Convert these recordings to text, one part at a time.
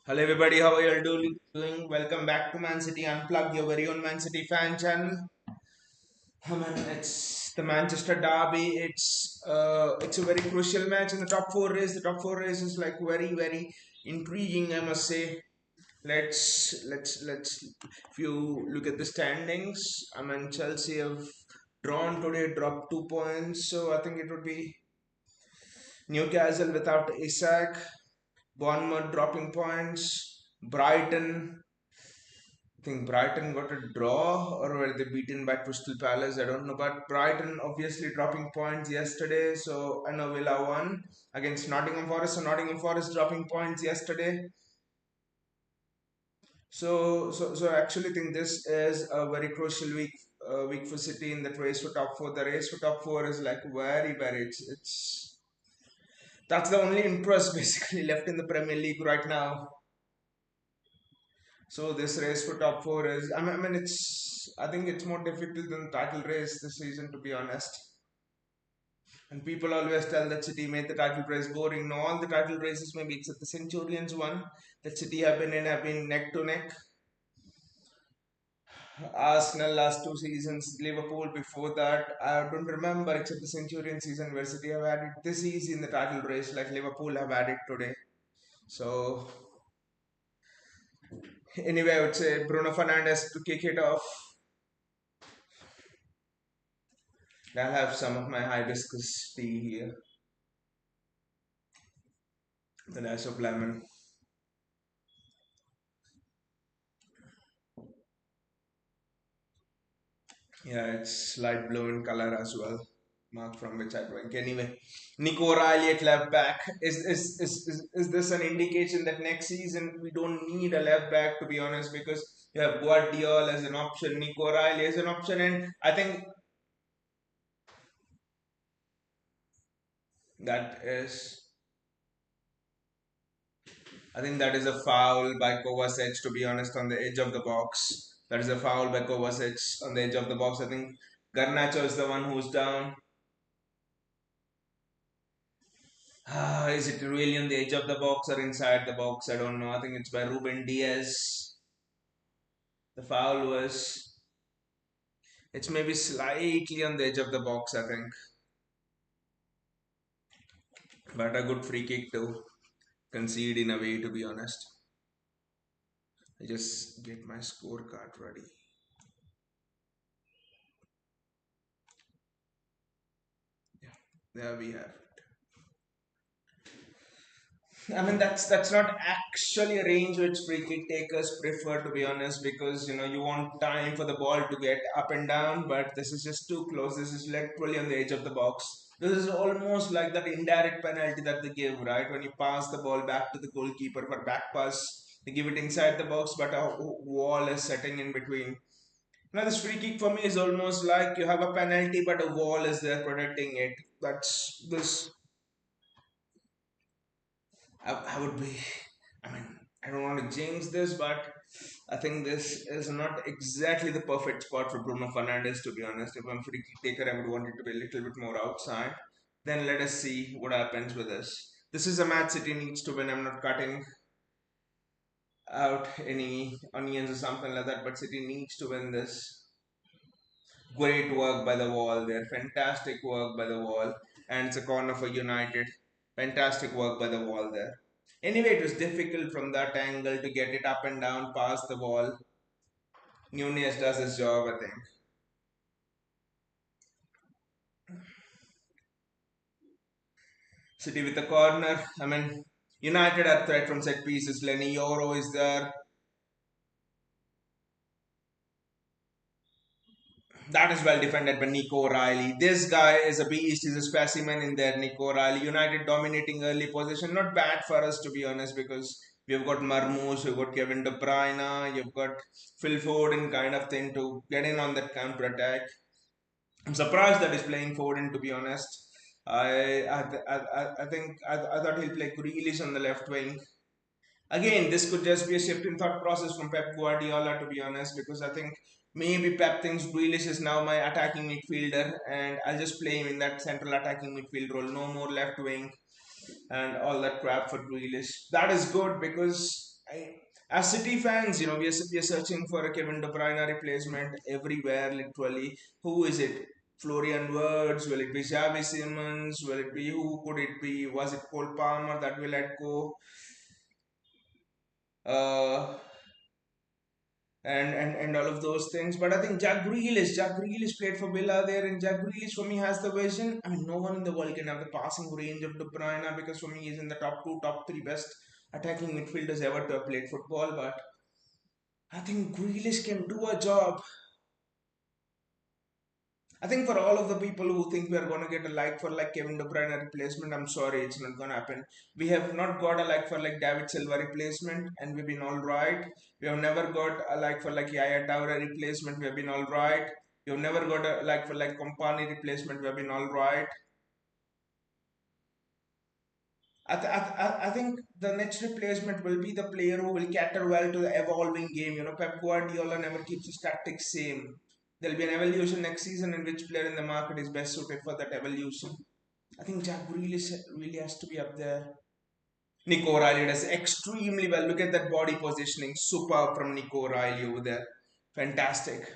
Hello everybody, how are you all doing? Welcome back to Man City Unplugged, your very own Man City fan channel. It's the Manchester Derby. It's a very crucial match in the top four race. The top four race is like very intriguing, I must say. Let's if you look at the standings, Chelsea have drawn today, dropped 2 points, so I think it would be Newcastle without Isak, Bournemouth dropping points, Brighton. I think Brighton got a draw or were they beaten by Crystal Palace? I don't know. But Brighton obviously dropping points yesterday. So I know Villa won against Nottingham Forest. So Nottingham Forest dropping points yesterday. So actually think this is a very crucial week for City in that race for top four. The race for top four is like very it's that's the only interest basically left in the Premier League right now. So this race for top four is, I think it's more difficult than the title race this season, to be honest. And people always tell that City made the title race boring. No, all the title races maybe except the Centurions one that City have been neck to neck. Arsenal last 2 seasons, Liverpool before that. I don't remember except the Centurion season where City have had it this easy in the title race like Liverpool have had it today. So anyway, I would say Bruno Fernandes to kick it off. I'll have some of my hibiscus tea here. The dash of lemon. Yeah, it's light blue in color as well. Mark from which I drink. Anyway, Nico Riley at left back. Is this an indication that next season we don't need a left back, to be honest, because you have Guardiola as an option, Nico Riley as an option, and that is I think that is a foul by Kovacic, to be honest, on the edge of the box. That is a foul by Kovacic on the edge of the box. I think Garnacho is the one who's down. Is it really on the edge of the box or inside the box? I don't know. I think it's by Ruben Diaz. The foul was. It's maybe slightly on the edge of the box, I think. But a good free kick to concede in a way, to be honest. I just get my scorecard ready. Yeah, there we have it. That's not actually a range which free kick takers prefer, to be honest, because you want time for the ball to get up and down, but this is just too close. This is literally on the edge of the box. This is almost like that indirect penalty that they give, right? When you pass the ball back to the goalkeeper for back pass, they give it inside the box, but a wall is setting in between. Now this free kick for me is almost like you have a penalty, but a wall is there protecting it. That's this I would be, I mean, I don't want to jinx this, but I think this is not exactly the perfect spot for Bruno Fernandes, to be honest. If I'm free kick taker, I would want it to be a little bit more outside. Then let us see what happens with this. This is a match City needs to win. I'm not cutting out any onions or something like that, but City needs to win this. Great work by the wall there. Fantastic work by the wall. And it's a corner for United. Fantastic work by the wall there. Anyway, it was difficult from that angle to get it up and down past the wall. Nunez does his job, I think. City with the corner. United are threat from set pieces. Lenny Yoro is there. That is well defended by Nico O'Reilly. This guy is a beast. He's a specimen in there, Nico O'Reilly. United dominating early position. Not bad for us, to be honest, because we've got Marmoush, we've got Kevin De Bruyne, you've got Phil Foden kind of thing to get in on that counter attack. I'm surprised that he's playing Foden, to be honest. I thought he'll play Grealish on the left wing. Again, this could just be a shift in thought process from Pep Guardiola, to be honest, because I think maybe Pep thinks Grealish is now my attacking midfielder, and I'll just play him in that central attacking midfield role. No more left wing and all that crap for Grealish. That is good because I, as City fans, we are searching for a Kevin De Bruyne replacement everywhere, literally. Who is it? Florian Wirtz? Will it be Xavi Simons? Will it be who could it be? Was it Cole Palmer that we let go? Uh, and all of those things. But I think Jack Grealish played for Villa there, and Jack Grealish for me has the vision. I mean, no one in the world can have the passing range of De Bruyne because for me he's in the top two, top three best attacking midfielders ever to have played football. But I think Grealish can do a job. I think for all of the people who think we are going to get a like for like Kevin De Bruyne replacement, I'm sorry, it's not going to happen. We have not got a like for like David Silva replacement, and we've been all right. We have never got a like for like Yaya Toure replacement, we have been all right. We have never got a like for like Company replacement, we have been all right. I think the next replacement will be the player who will cater well to the evolving game. Pep Guardiola never keeps his tactics same. There'll be an evolution next season in which player in the market is best suited for that evolution. I think Jack really has to be up there. Nico O'Reilly does extremely well. Look at that body positioning. Superb from Nico O'Reilly over there. Fantastic.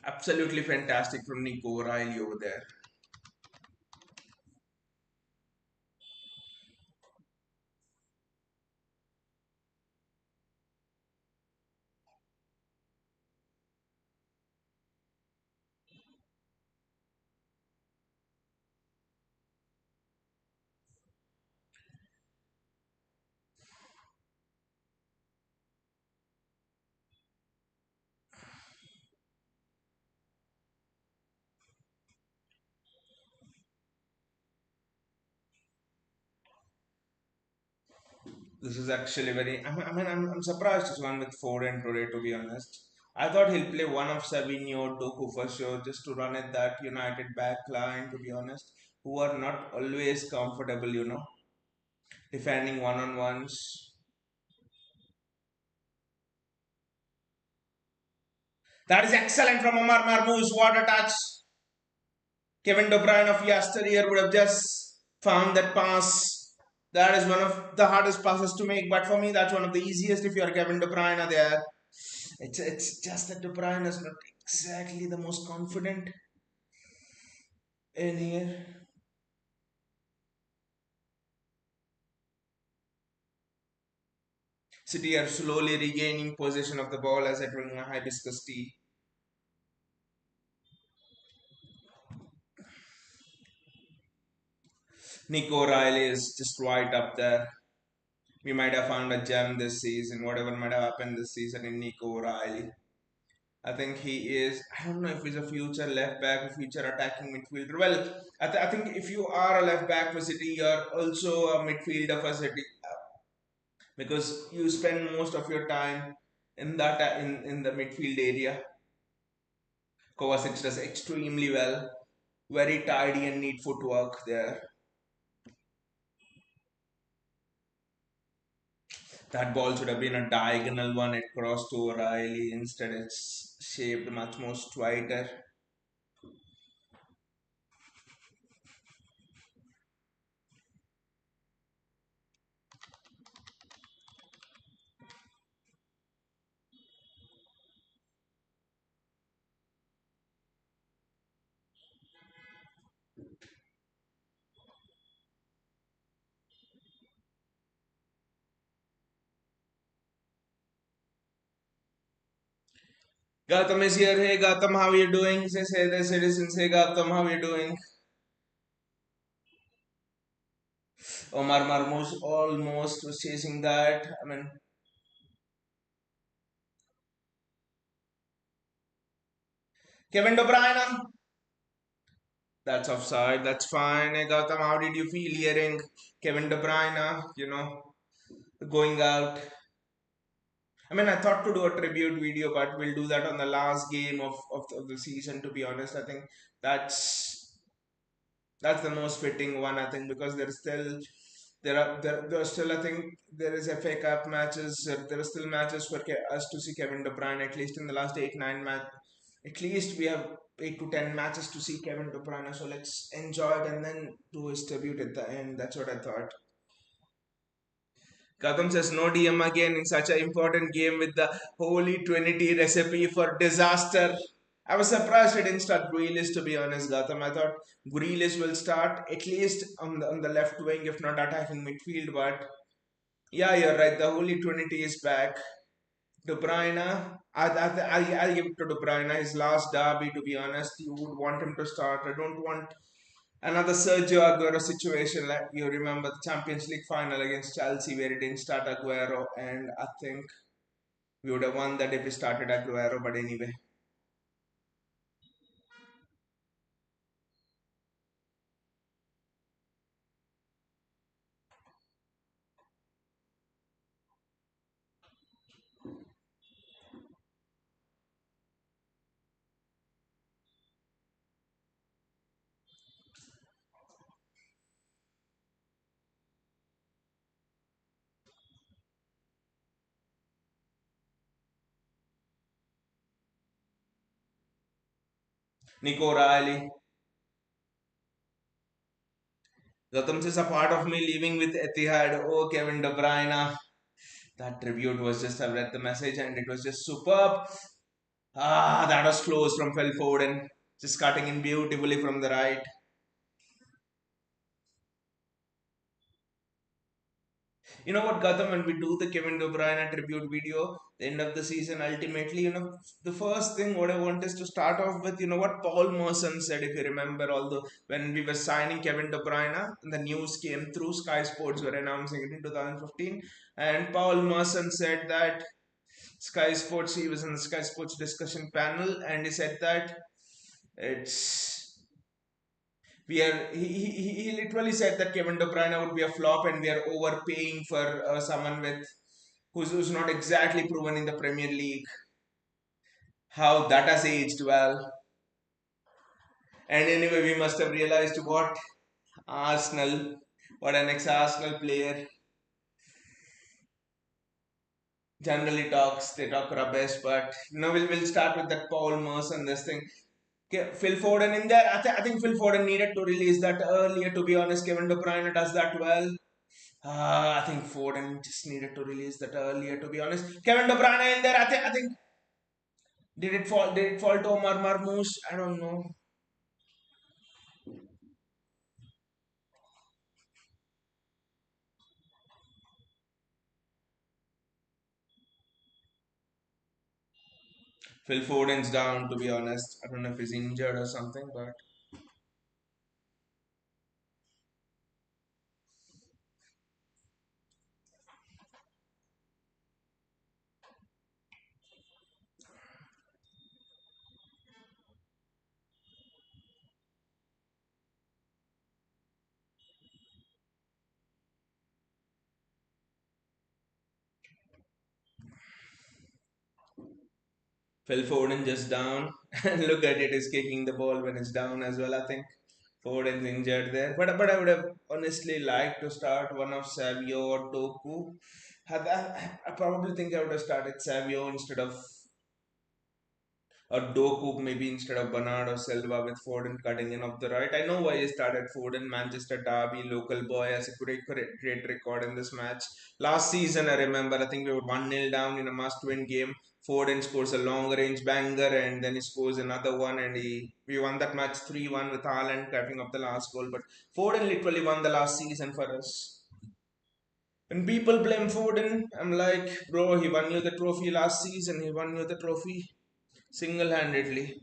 Absolutely fantastic from Nico O'Reilly over there. This is actually very. I'm surprised he's gone with Foden today, to be honest. I thought he'll play one of Savinho, Doku for sure, just to run at that United back line, to be honest, who are not always comfortable, defending one on ones. That is excellent from Omar Marmoush. What a touch! Kevin De Bruyne of yesteryear would have just found that pass. That is one of the hardest passes to make, but for me, that's one of the easiest if you are Kevin De Bruyne there. It's just that De Bruyne is not exactly the most confident in here. City are slowly regaining possession of the ball as they drink a hibiscus tea. Nico Riley is just right up there. We might have found a gem this season, whatever might have happened this season in Nico Riley. I think he is. I don't know if he's a future left back, a future attacking midfielder. Well, I think if you are a left back for City, you're also a midfielder for City because you spend most of your time in the midfield area. Kovacic does extremely well, very tidy and neat footwork there. That ball should have been a diagonal one across to O'Reilly. Instead, it's shaped much more straighter. Gautam is here. Hey Gautam, how are you doing? Says hey the citizens. Hey Gautam, how are you doing? Omar Marmoush almost was chasing that. I mean, Kevin De Bruyne. That's offside. That's fine. Hey Gautam, how did you feel hearing Kevin De Bruyne, going out? I mean, I thought to do a tribute video, but we'll do that on the last game of the season, to be honest. I think that's that's the most fitting one, I think, because there are still, I think there is FA Cup matches. There are still matches for us to see Kevin De Bruyne, at least in the last 8 9 match. At least we have 8 to 10 matches to see Kevin De Bruyne. So let's enjoy it and then do his tribute at the end. That's what I thought. Gautam says no DM again in such an important game with the holy trinity recipe for disaster. I was surprised he didn't start Grealish, to be honest, Gautam. I thought Grealish will start at least on the left wing, if not attacking midfield. But yeah, you're right. The holy trinity is back. De Bruyne, I'll give it to De Bruyne. His last derby, to be honest, you would want him to start. I don't want another Sergio Aguero situation. Like you remember the Champions League final against Chelsea where he didn't start Aguero, and I think we would have won that if he started Aguero. But anyway, Nico Riley. Gautam says a part of me leaving with Etihad. Oh, Kevin De Bruyne. That tribute was just, I read the message and it was just superb. Ah, that was close from Phil Foden. Just cutting in beautifully from the right. You know what, Gautam, when we do the Kevin De Bruyne tribute video, the end of the season, ultimately, the first thing what I want is to start off with, what Paul Merson said, if you remember, although when we were signing Kevin De Bruyne, the news came through Sky Sports were announcing it in 2015, and Paul Merson said that Sky Sports, he was in the Sky Sports discussion panel, and he said that it's we are he literally said that Kevin De Bruyne would be a flop and we are overpaying for someone who's not exactly proven in the Premier League. How that has aged well. And anyway, we must have realized Arsenal, what an ex-Arsenal player generally talks. They talk rubbish, but we'll start with that Paul Merson this thing. Okay, Phil Foden in there. I think Phil Foden needed to release that earlier. To be honest, Kevin De Bruyne does that well. I think Foden just needed to release that earlier. To be honest, Kevin De Bruyne in there. I think did it fall? Did it fall to Omar Marmoush? I don't know. Phil Foden's down. To be honest, I don't know if he's injured or something, but Phil Foden just down. And look at it, he's kicking the ball when it's down as well. I think Foden's injured there, but I would have honestly liked to start one of Savio or Doku. I probably think I would have started Savio instead of or Doku maybe instead of Bernard or Silva with Foden cutting in off the right. I know why he started Foden, Manchester Derby, local boy, has a great record in this match. Last season, I remember, I think we were 1-0 down in a must-win game. Foden scores a long-range banger and then he scores another one and we won that match 3-1 with Haaland capping up the last goal. But Foden literally won the last season for us. When people blame Foden, I'm like, bro, he won you the trophy last season. He won you the trophy single-handedly.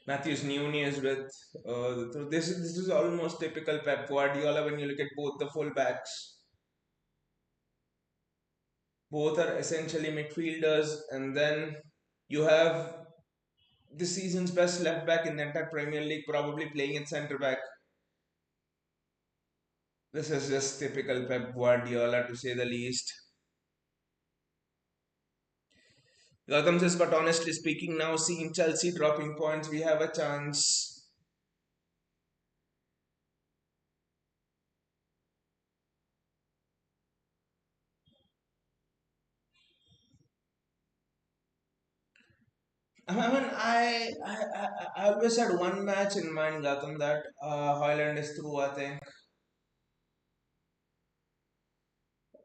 Matthews Nunez with this is almost typical Pep Guardiola when you look at both the fullbacks. Both are essentially midfielders, and then you have this season's best left back in the entire Premier League probably playing at centre back. This is just typical Pep Guardiola to say the least. Gautam says, but honestly speaking, now seeing Chelsea dropping points, we have a chance. I always had one match in mind, Gautam, that Hoyland is through, I think.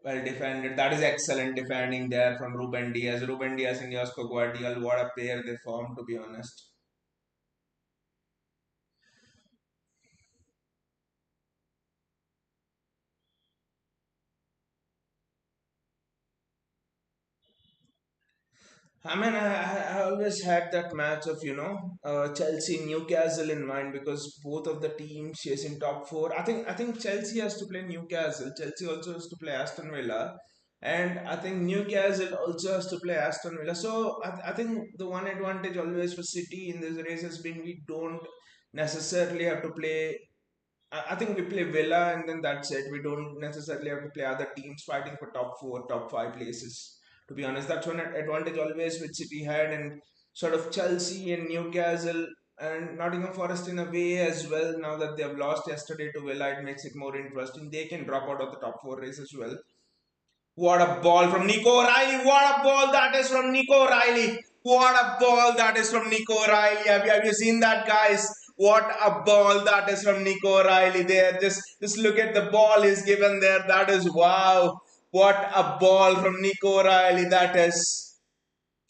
Well defended. That is excellent defending there from Ruben Diaz. Ruben Diaz and Josko Guardiola, what a pair they formed, to be honest. I always had that match of, Chelsea Newcastle in mind because both of the teams chasing top four. I think Chelsea has to play Newcastle. Chelsea also has to play Aston Villa, and I think Newcastle also has to play Aston Villa. So I think the one advantage always for City in this race has been we don't necessarily have to play. I think we play Villa and then that's it. We don't necessarily have to play other teams fighting for top four, top five places. To be honest, that's one advantage always which City had, and sort of Chelsea and Newcastle and Nottingham Forest in a way as well. Now that they have lost yesterday to Villa, it makes it more interesting. They can drop out of the top four race as well. What a ball from Nico Riley. What a ball that is from Nico Riley. What a ball that is from Nico Riley. Have you seen that, guys? What a ball that is from Nico Riley there. Just look at the ball is given there. That is wow. What a ball from Nico Riley that is.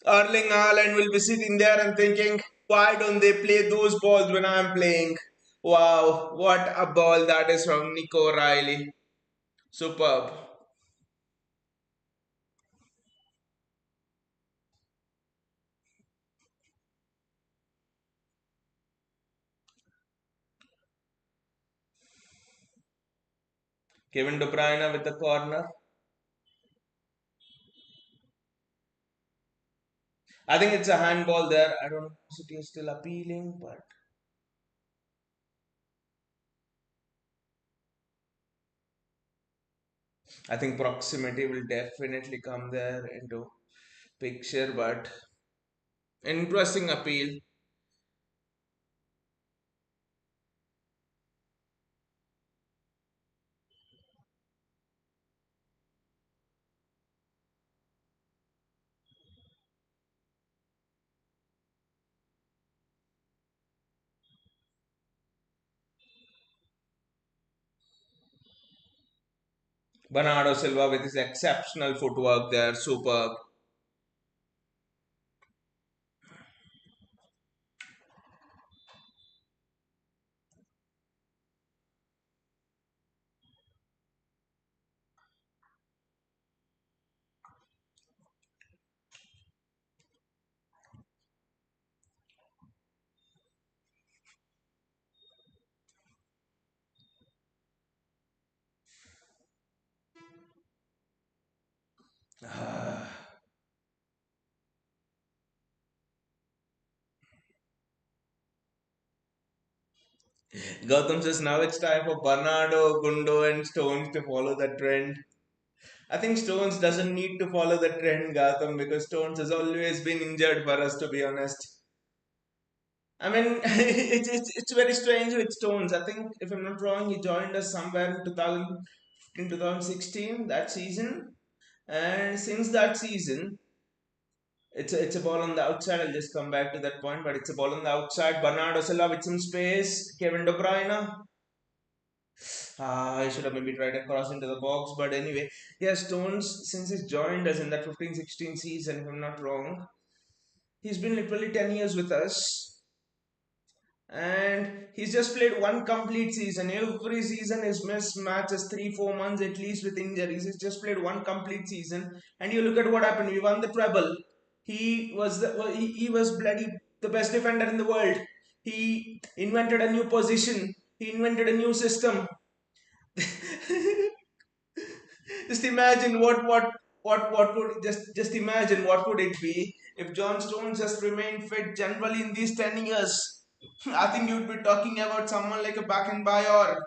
Erling Haaland will be sitting there and thinking, why don't they play those balls when I'm playing? Wow, what a ball that is from Nico Riley. Superb. Kevin De Bruyne with the corner. I think it's a handball there. I don't know if City is still appealing, but I think proximity will definitely come there into picture. But interesting appeal. Bernardo Silva with his exceptional footwork there, superb. Gautam says now it's time for Bernardo, Gundo, and Stones to follow the trend. I think Stones doesn't need to follow the trend, Gautam, because Stones has always been injured for us, to be honest. I mean, it's very strange with Stones. I think, if I'm not wrong, he joined us somewhere in 2016, that season. And since that season, it's a ball on the outside. I'll just come back to that point, but it's a ball on the outside. Bernardo Silva with some space. Kevin De Bruyne. I should have maybe tried to cross into the box, but anyway, yeah, Stones, since he's joined us in that 15-16 season, if I'm not wrong, he's been literally 10 years with us, and he's just played one complete season. Every season is missed matches 3-4 months at least with injuries. He's just played one complete season, and you look at what happened. We won the treble. He was bloody the best defender in the world. He invented a new position. He invented a new system. Just imagine what would just imagine what would it be if John Stones just remained fit generally in these 10 years. I think you'd be talking about someone like a back and buy or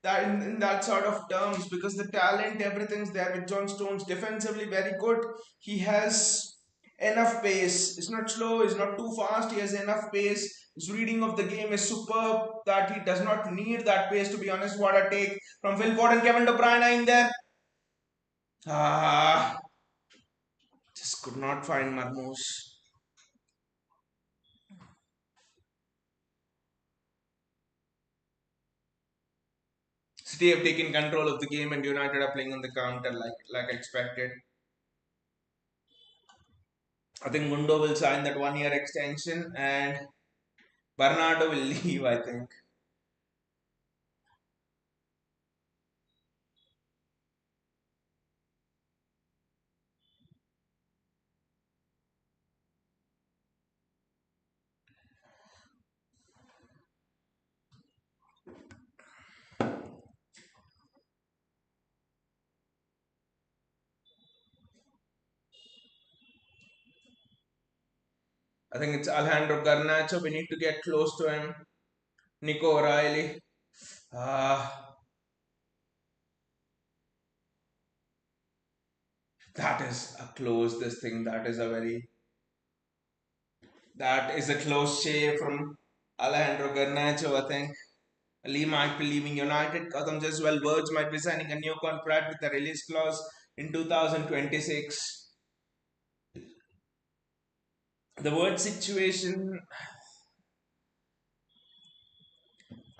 that in that sort of terms because the talent, everything's there with John Stones. Defensively very good. He has. enough pace. It's not slow, it's not too fast. He has enough pace. His reading of the game is superb that he does not need that pace, to be honest. What a take from Phil Ford and Kevin De Bruyne in there. Ah, just could not find Marmoush. City have taken control of the game and United are playing on the counter like expected. I think Mundo will sign that 1 year extension and Bernardo will leave, I think. I think it's Alejandro Garnacho. We need to get close to him. Nico O'Reilly. Ah, that is a close this thing. That is a close shave from Alejandro Garnacho, I think. Lee might be leaving United. Gotham just well Words might be signing a new contract with a release clause in 2026. The word situation,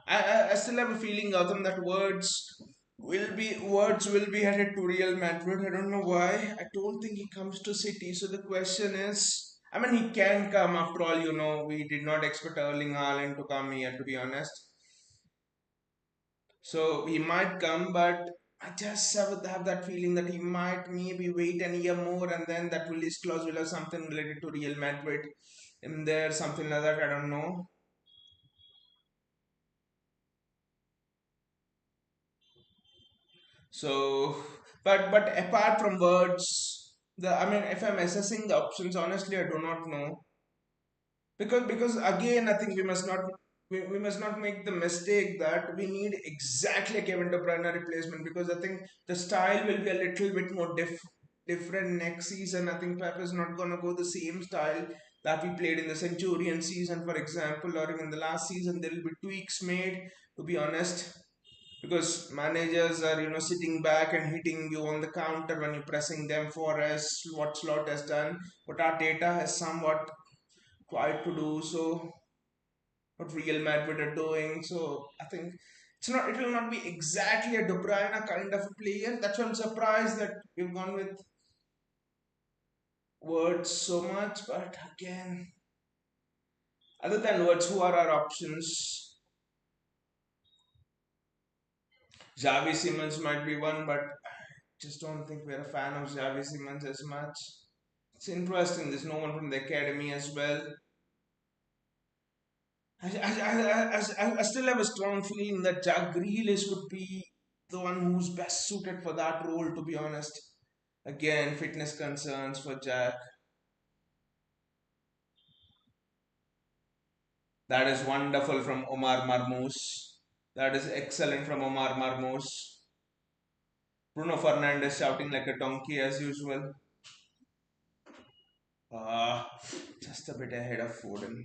I still have a feeling, Gautam, that words will be headed to Real Madrid. I don't know why. I don't think he comes to City. So the question is, I mean, he can come after all. We did not expect Erling Haaland to come here, to be honest. So he might come, but I just have that feeling that he might maybe wait a year more, and then that release clause will have something related to Real Madrid in there, something like that. I don't know. So, but apart from words, if I'm assessing the options, honestly, I do not know because again, I think we must not make the mistake that we need exactly a Kevin De Bruyne replacement because I think the style will be a little bit more different next season. I think Pep is not gonna go the same style that we played in the Centurion season, for example, or even the last season. There will be tweaks made, to be honest, because managers are sitting back and hitting you on the counter when you're pressing them for as what Slot has done, but our data has somewhat quite to do so what Real Madrid are doing. So I think it will not be exactly a De Bruyne kind of a player. That's why I'm surprised that we've gone with words so much. But again, other than words, who are our options? Xavi Simons might be one, but just don't think we're a fan of Xavi Simons as much. It's interesting. There's no one from the academy as well. I still have a strong feeling that Jack Grealish could be the one who's best suited for that role, to be honest. Again, fitness concerns for Jack. That is wonderful from Omar Marmoush. That is excellent from Omar Marmoush. Bruno Fernandes shouting like a donkey as usual. Ah, just a bit ahead of Foden.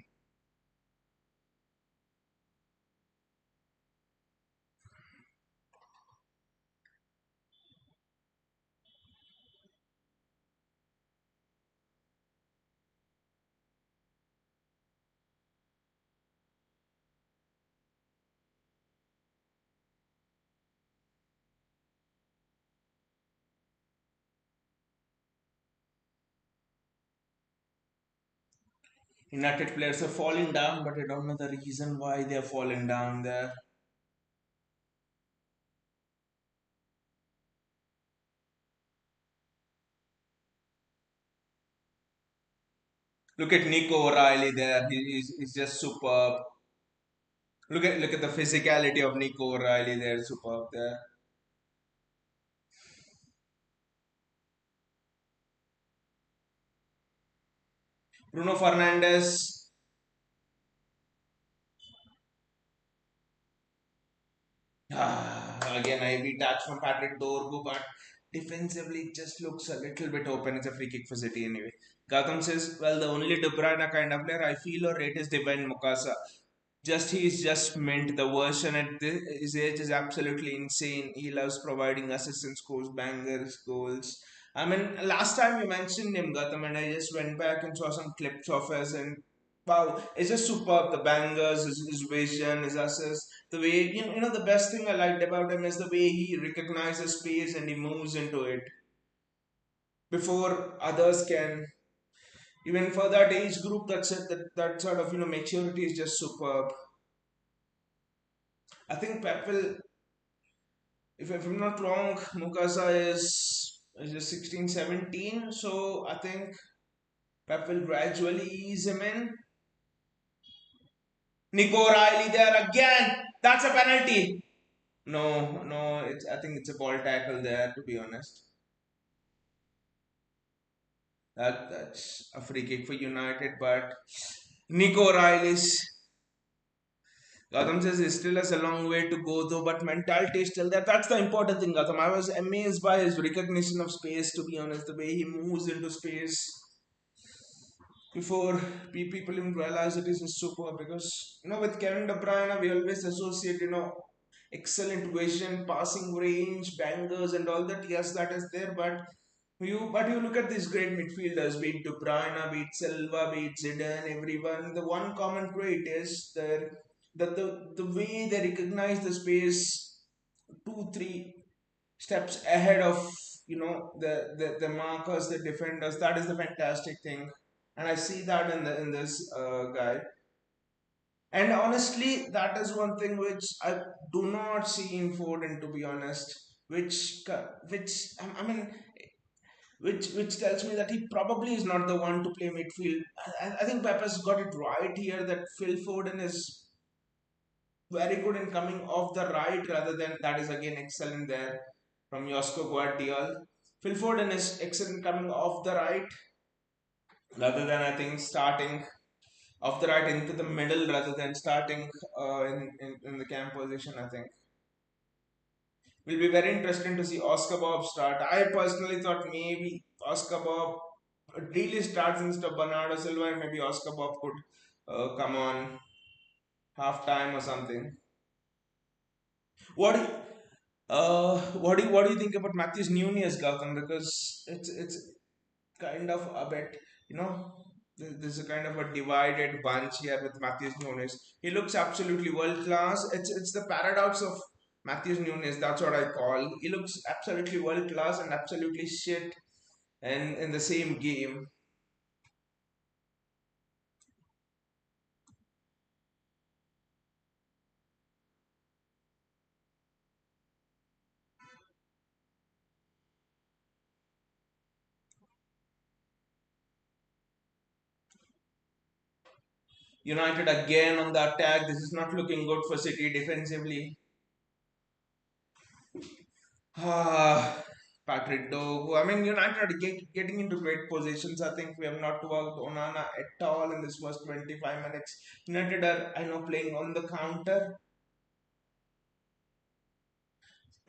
United players are falling down, but I don't know the reason why they are falling down there. Look at Nico O'Reilly there. He's just superb. Look at the physicality of Nico O'Reilly there. Superb there. Bruno Fernandes. Again, IV touch from Patrick Dorgu, but defensively it just looks a little bit open. It's a free kick for City anyway. Gautam says, well, the only De Bruyne kind of player I feel or rate is Divine Mukasa. Just he's just mint. The version at his age is absolutely insane. He loves providing assists and scores bangers, goals. I mean, last time you mentioned him, Gautam, and I just went back and saw some clips of us, and wow, it's just superb. The bangers, his vision, his assists, the way the best thing I liked about him is the way he recognizes space and he moves into it before others can. Even for that age group, that's it. That sort of maturity is just superb. I think Pep will, if I'm not wrong, Mukasa is just 16, 17. So I think Pep will gradually ease him in. Nico Riley there again. That's a penalty. No, no, I think it's a ball tackle there, to be honest. That's a free kick for United, but Nico Riley's Gautam says he still has a long way to go though, but mentality is still there. That's the important thing, Gautam. I was amazed by his recognition of space, to be honest, the way he moves into space before people even realize it is super. Because with Kevin De Bruyne, we always associate excellent vision, passing range, bangers, and all that. Yes, that is there, but you look at these great midfielders, be it De Bruyne, be it Silva, be it Zidane, everyone. The one common trait is the way they recognize the space 2 3 steps ahead of the markers, the defenders. That is the fantastic thing, and I see that in this guy. And honestly, that is one thing which I do not see in Foden, to be honest. Which I mean, which tells me that he probably is not the one to play midfield. I think Pep has got it right here that Phil Foden is very good in coming off the right rather than that is again excellent there from Josko Guardiola. Phil Foden is excellent coming off the right rather than I think starting off the right into the middle rather than starting in the camp position. I think will be very interesting to see Oscar Bob start. I personally thought maybe Oscar Bob really starts instead of Bernardo Silva, and maybe Oscar Bob could come on half time or something. What do you, what do you think about Matthews Nunez, Gautam? Because it's kind of a bit, you know, there's a kind of a divided bunch here with Matthews Nunes. He looks absolutely world class. It's the paradox of Matthews Nunes. That's what I call. He looks absolutely world class and absolutely shit, and in the same game. United again on the attack. This is not looking good for City defensively. Ah, Patrick Dogu. I mean, United are getting into great positions. I think we have not worked Onana at all in this first 25 minutes. United are, I know, playing on the counter.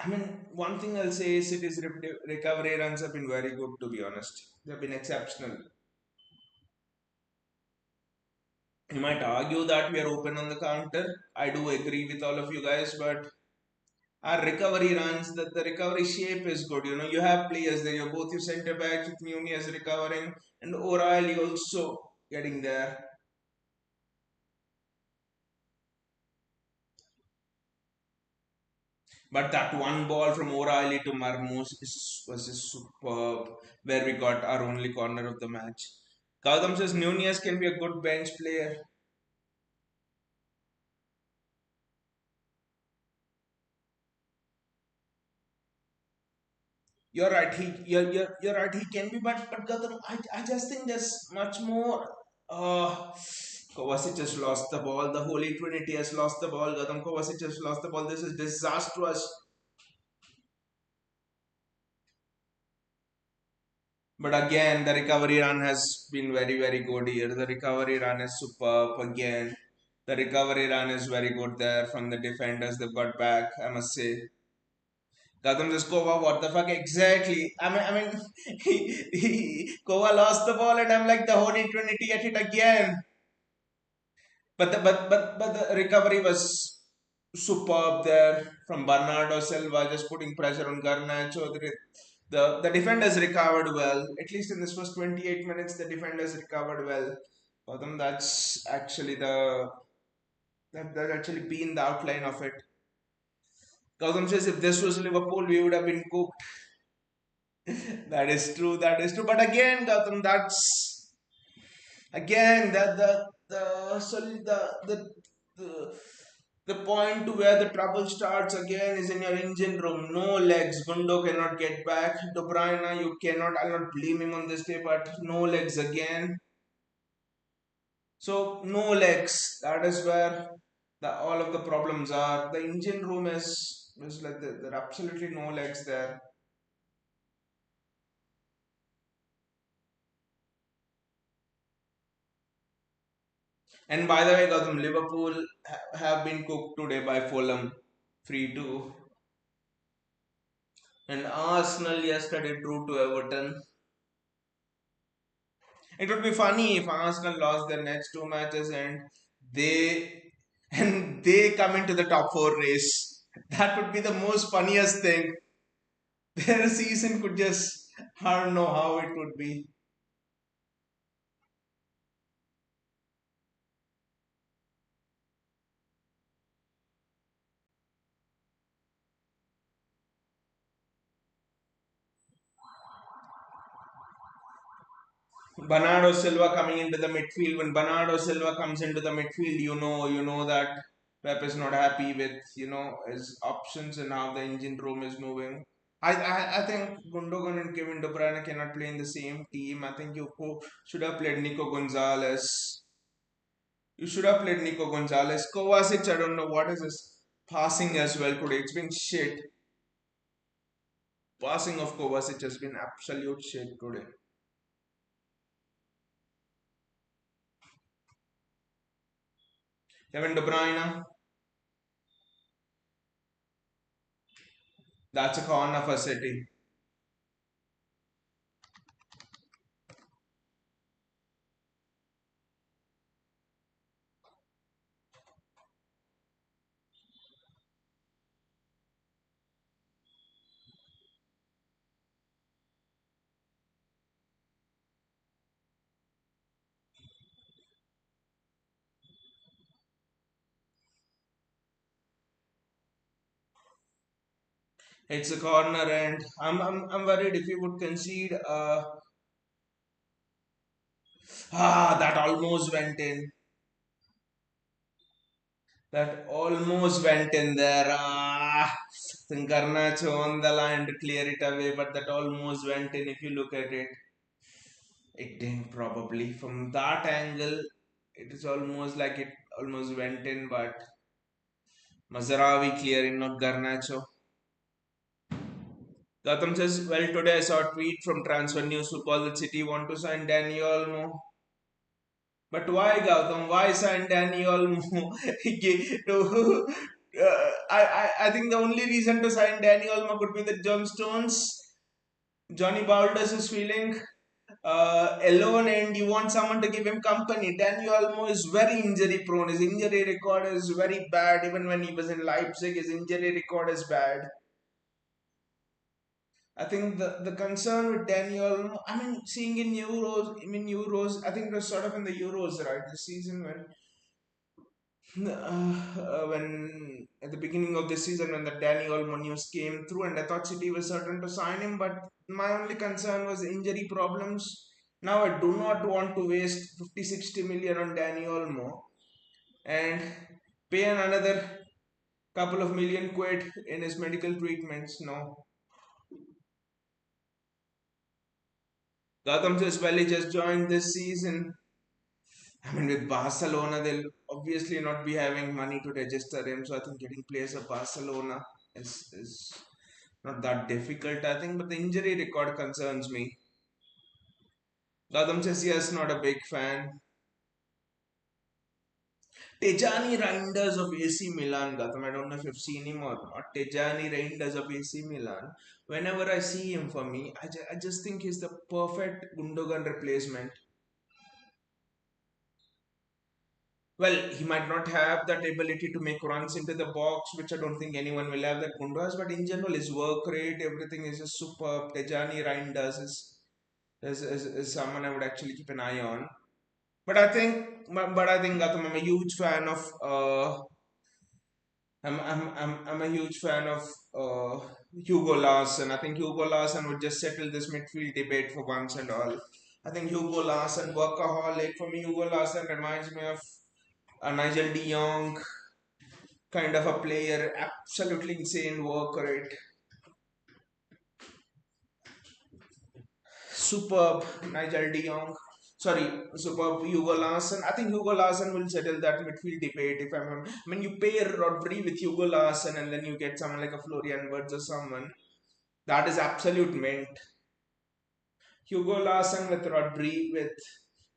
I mean, one thing I'll say is City's recovery runs have been very good, to be honest. They've been exceptional. You might argue that we are open on the counter. I do agree with all of you guys, but our recovery runs, the recovery shape is good. You have players there. You're both your centre backs with Muniz recovering and O'Reilly also getting there. But that one ball from O'Reilly to Marmoush was just superb, where we got our only corner of the match. Gautam says Nunez can be a good bench player. You're right. You're right. He can be, but Gautam, I just think there's much more. Kovacic has lost the ball. The Holy Trinity has lost the ball. Gautam Kovacic has lost the ball. This is disastrous. But again, the recovery run has been very, very good here. The recovery run is superb again. The recovery run is very good there from the defenders. They've got back, I must say. Gautam says, Kova, what the fuck exactly? Kova lost the ball, and I'm like, the whole eternity at it again. But the recovery was superb there from Bernardo Silva, just putting pressure on Garnacho. The defenders recovered well. At least in this first 28 minutes, the defenders recovered well. Gautam, that's actually been the outline of it. Gautam says, if this was Liverpool, we would have been cooked. That is true. That is true. But again, Gautam, that's again the sorry the the point to where the trouble starts again is in your engine room. No legs. Gundo cannot get back. De Bruyne, you cannot. I'll not blame him on this day, but no legs again. So no legs. That is where all of the problems are. The engine room is like there are absolutely no legs there. And by the way, Gautam, Liverpool have been cooked today by Fulham 3-2. And Arsenal yesterday drew to Everton. It would be funny if Arsenal lost their next two matches they and they come into the top four race. That would be the most funniest thing. Their season could just I don't know how it would be. Bernardo Silva coming into the midfield. When Bernardo Silva comes into the midfield, you know that Pep is not happy with his options and how the engine room is moving. I think Gundogan and Kevin De Bruyne cannot play in the same team. I think should have played Nico Gonzalez. You should have played Nico Gonzalez. Kovacic, I don't know what is his passing as well today. It's been shit. Passing of Kovacic has been absolute shit today. Kevin De Bruyne, that's a corner for City. It's a corner, and I'm worried if you would concede. That almost went in. That almost went in there. Then Garnacho on the line to clear it away, but that almost went in. If you look at it, it didn't probably. From that angle, it is almost like it almost went in, but Mazarawi clearing, not Garnacho. Gautam says, well, today I saw a tweet from Transfer News Football that City want to sign Danny Olmo. But why, Gautam? Why sign Danny Olmo? I think the only reason to sign Danny Olmo could be that John Stones, Johnny Baldus is feeling alone and you want someone to give him company. Danny Olmo is very injury prone. His injury record is very bad. Even when he was in Leipzig, his injury record is bad. I think the concern with Daniel, I mean, seeing in Euros, I think it was sort of in the Euros, right? The season when at the beginning of the season when the Daniel news came through, and I thought City was certain to sign him, but my only concern was injury problems. Now I do not want to waste 50-60 million on Daniel Olmo and pay another couple of million quid in his medical treatments. No. Gautam says, well, he just joined this season. I mean, with Barcelona, they'll obviously not be having money to register him. So I think getting players of Barcelona is not that difficult, I think. But the injury record concerns me. Gautam says, yes, not a big fan. Tejani Reinders of AC Milan, Gautam. I don't know if you've seen him or not. Tejani Reinders of AC Milan. Whenever I see him, for me, I just think he's the perfect Gundogan replacement. Well, he might not have that ability to make runs into the box, which I don't think anyone will have that Gundo has. But in general, his work rate, everything is just superb. Tejani Reinders is someone I would actually keep an eye on. But I think Gautam, I'm a huge fan of I'm a huge fan of Hugo Larson. I think Hugo Larson would just settle this midfield debate for once and all. I think Hugo Larson, workaholic. For me, Hugo Larson reminds me of Nigel De Jong kind of a player. Absolutely insane work rate. Superb Nigel De Jong. Sorry, superb Hugo Larson. I think Hugo Larson will settle that midfield debate. If I'm, I mean, you pair Rodri with Hugo Larson, and then you get someone like a Florian Wirtz or someone. That is absolute mint. Hugo Larson with Rodri, with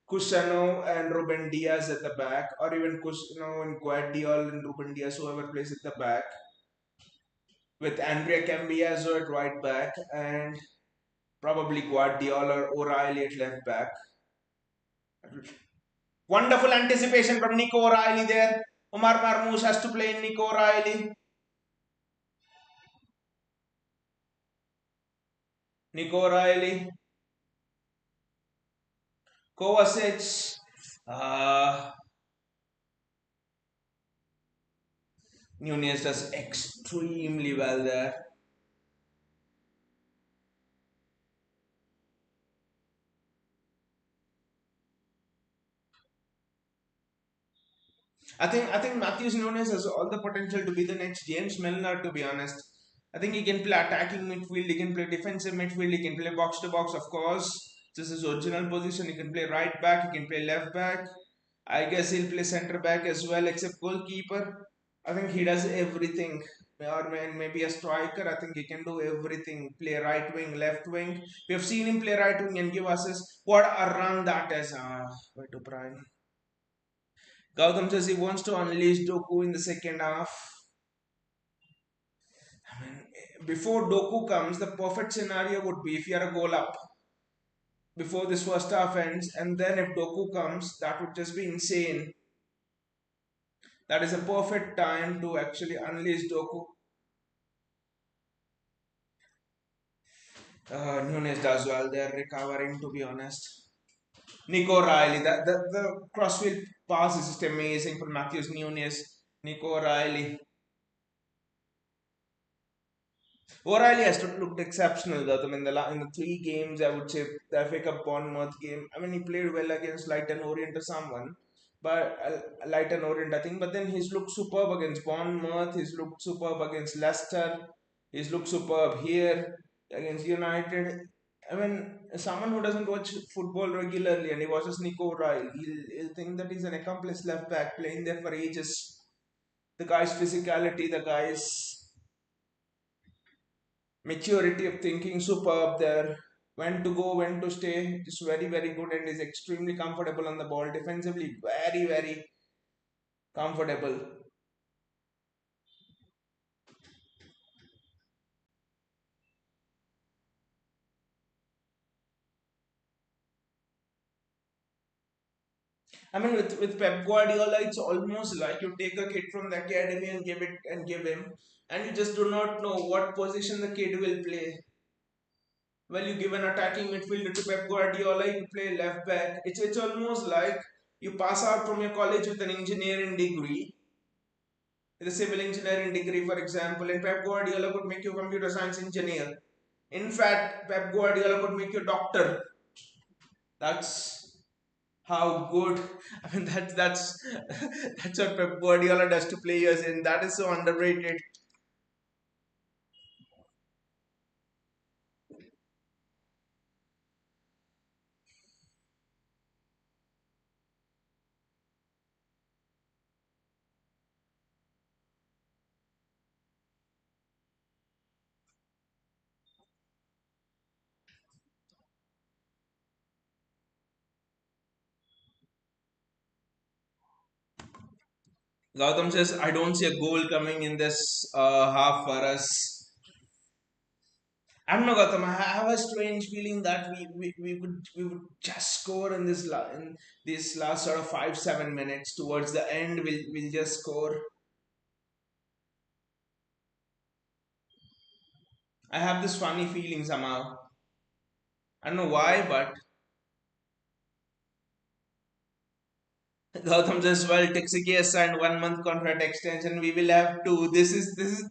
Cusano and Ruben Diaz at the back, or even Cusano and Guardiol and Ruben Diaz, whoever plays at the back, with Andrea Cambiaso at right back, and probably Guardiola or O'Reilly at left back. Wonderful anticipation from Nico O'Reilly there. Omar Marmoush has to play in Nico O'Reilly. Nico O'Reilly. Kovacic. Uh, Nunez does extremely well there. I think Matthews Nunes has all the potential to be the next James Milner. To be honest, I think he can play attacking midfield, he can play defensive midfield, he can play box to box. Of course, this is his original position. He can play right back, he can play left back. I guess he'll play centre back as well, except goalkeeper. I think he does everything. Or maybe a striker. I think he can do everything. Play right wing, left wing. We have seen him play right wing and give assists. What a run that is! Way to Brian. Gautam says he wants to unleash Doku in the second half. I mean, before Doku comes, the perfect scenario would be if you are a goal up before this first half ends, and then if Doku comes, that would just be insane. That is a perfect time to actually unleash Doku. Nunes does well. They're recovering, to be honest. Nico Riley, the crossfield pass is just amazing for Matthews Nunes. Nico Riley. O'Reilly has looked exceptional though. I mean, in the three games, I would say the FA Cup Bournemouth game. I mean, he played well against Leighton Orient or someone, but Leighton Orient, I think. But then he's looked superb against Bournemouth. He's looked superb against Leicester. He's looked superb here against United. I mean, someone who doesn't watch football regularly and he watches Nico O'Reilly, he'll think that he's an accomplished left back playing there for ages. The guy's physicality, the guy's maturity of thinking superb there. When to go, when to stay, just very, very good and is extremely comfortable on the ball. Defensively, very, very comfortable. I mean, with Pep Guardiola, it's almost like you take a kid from the academy and give him, and you just do not know what position the kid will play. Well, you give an attacking midfielder to Pep Guardiola, you play left back. It's almost like you pass out from your college with an engineering degree, with a civil engineering degree, for example, and Pep Guardiola could make you a computer science engineer. In fact, Pep Guardiola could make you a doctor. That's how good. I mean, that's that's what Pep Guardiola does to players, and that is so underrated. Gautam says, I don't see a goal coming in this half for us. I don't know, Gautam. I have a strange feeling that we would just score in this last sort of 5-7 minutes. Towards the end, we'll just score. I have this funny feeling somehow. I don't know why, but Gautam says, well, Texiki has signed 1 month contract extension. We will have two. This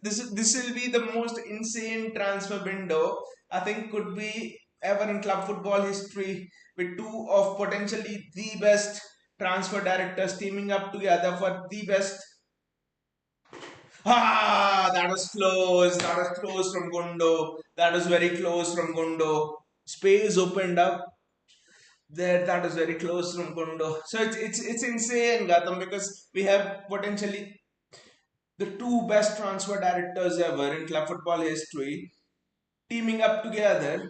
will be the most insane transfer window I think could be ever in club football history, with two of potentially the best transfer directors teaming up together for the best. Ah, that was close. That was close from Gundo. That was very close from Gundo. Space opened up there. That was very close from Gundo. So it's insane, Gatam, because we have potentially the two best transfer directors ever in club football history teaming up together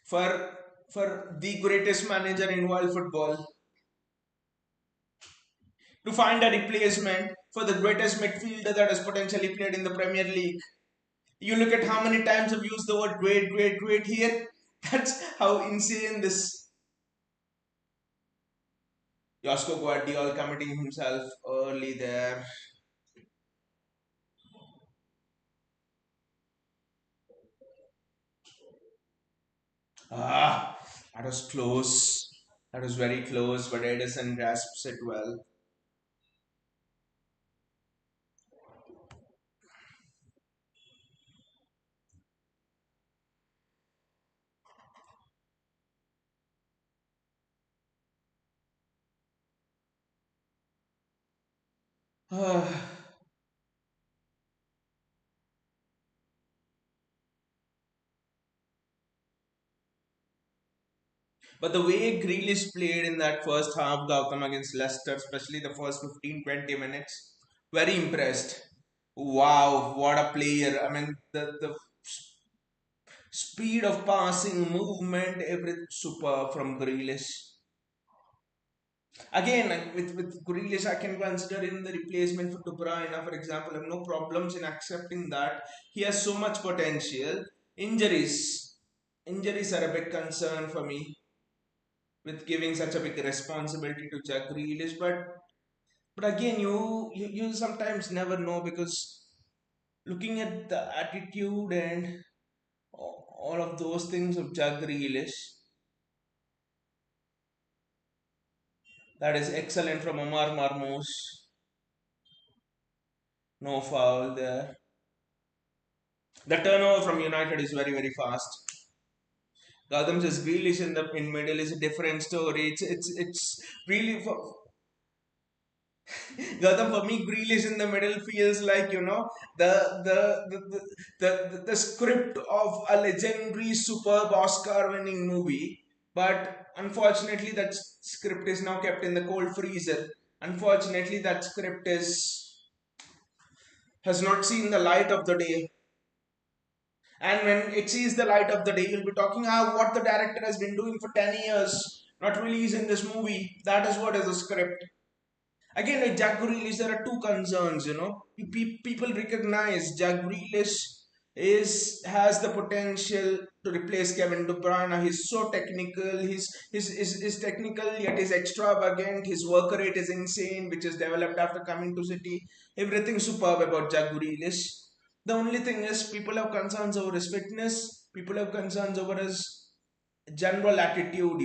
for the greatest manager in world football to find a replacement for the greatest midfielder that has potentially played in the Premier League. You look at how many times I've used the word great, great, great here. That's how insane this Josko Guardiola committing himself early there. Ah, that was close. That was very close, but Edison grasps it well. But the way Grealish played in that first half, Gautam, against Leicester, especially the first 15-20 minutes, very impressed. Wow, what a player. I mean, the speed of passing, movement, everything super from Grealish. Again, with Grealish, I can consider him the replacement for De Bruyne, for example. I have no problems in accepting that. He has so much potential. Injuries. Injuries are a big concern for me with giving such a big responsibility to Jack Grealish. But again, you sometimes never know, because looking at the attitude and all of those things of Jack Grealish, that is excellent from Omar Marmoush. No foul there. The turnover from United is very very fast. Gautam says Grealish in middle is a different story. It's really for Gautam, for me, Grealish in the middle feels like, the the the the, the script of a legendary superb Oscar-winning movie. But unfortunately, that script is now kept in the cold freezer. Unfortunately, that script is has not seen the light of the day. And when it sees the light of the day, you'll be talking about what the director has been doing for 10 years, not releasing this movie. That is what is the script. Again, like Jack Grealish, there are two concerns. People recognize Jack Grealish is has the potential to replace Kevin De Bruyne. He's so technical. He's technical yet he's extravagant. His work rate is insane, which is developed after coming to City. Everything superb about Jack Grealish. The only thing is, people have concerns over his fitness. People have concerns over his general attitude.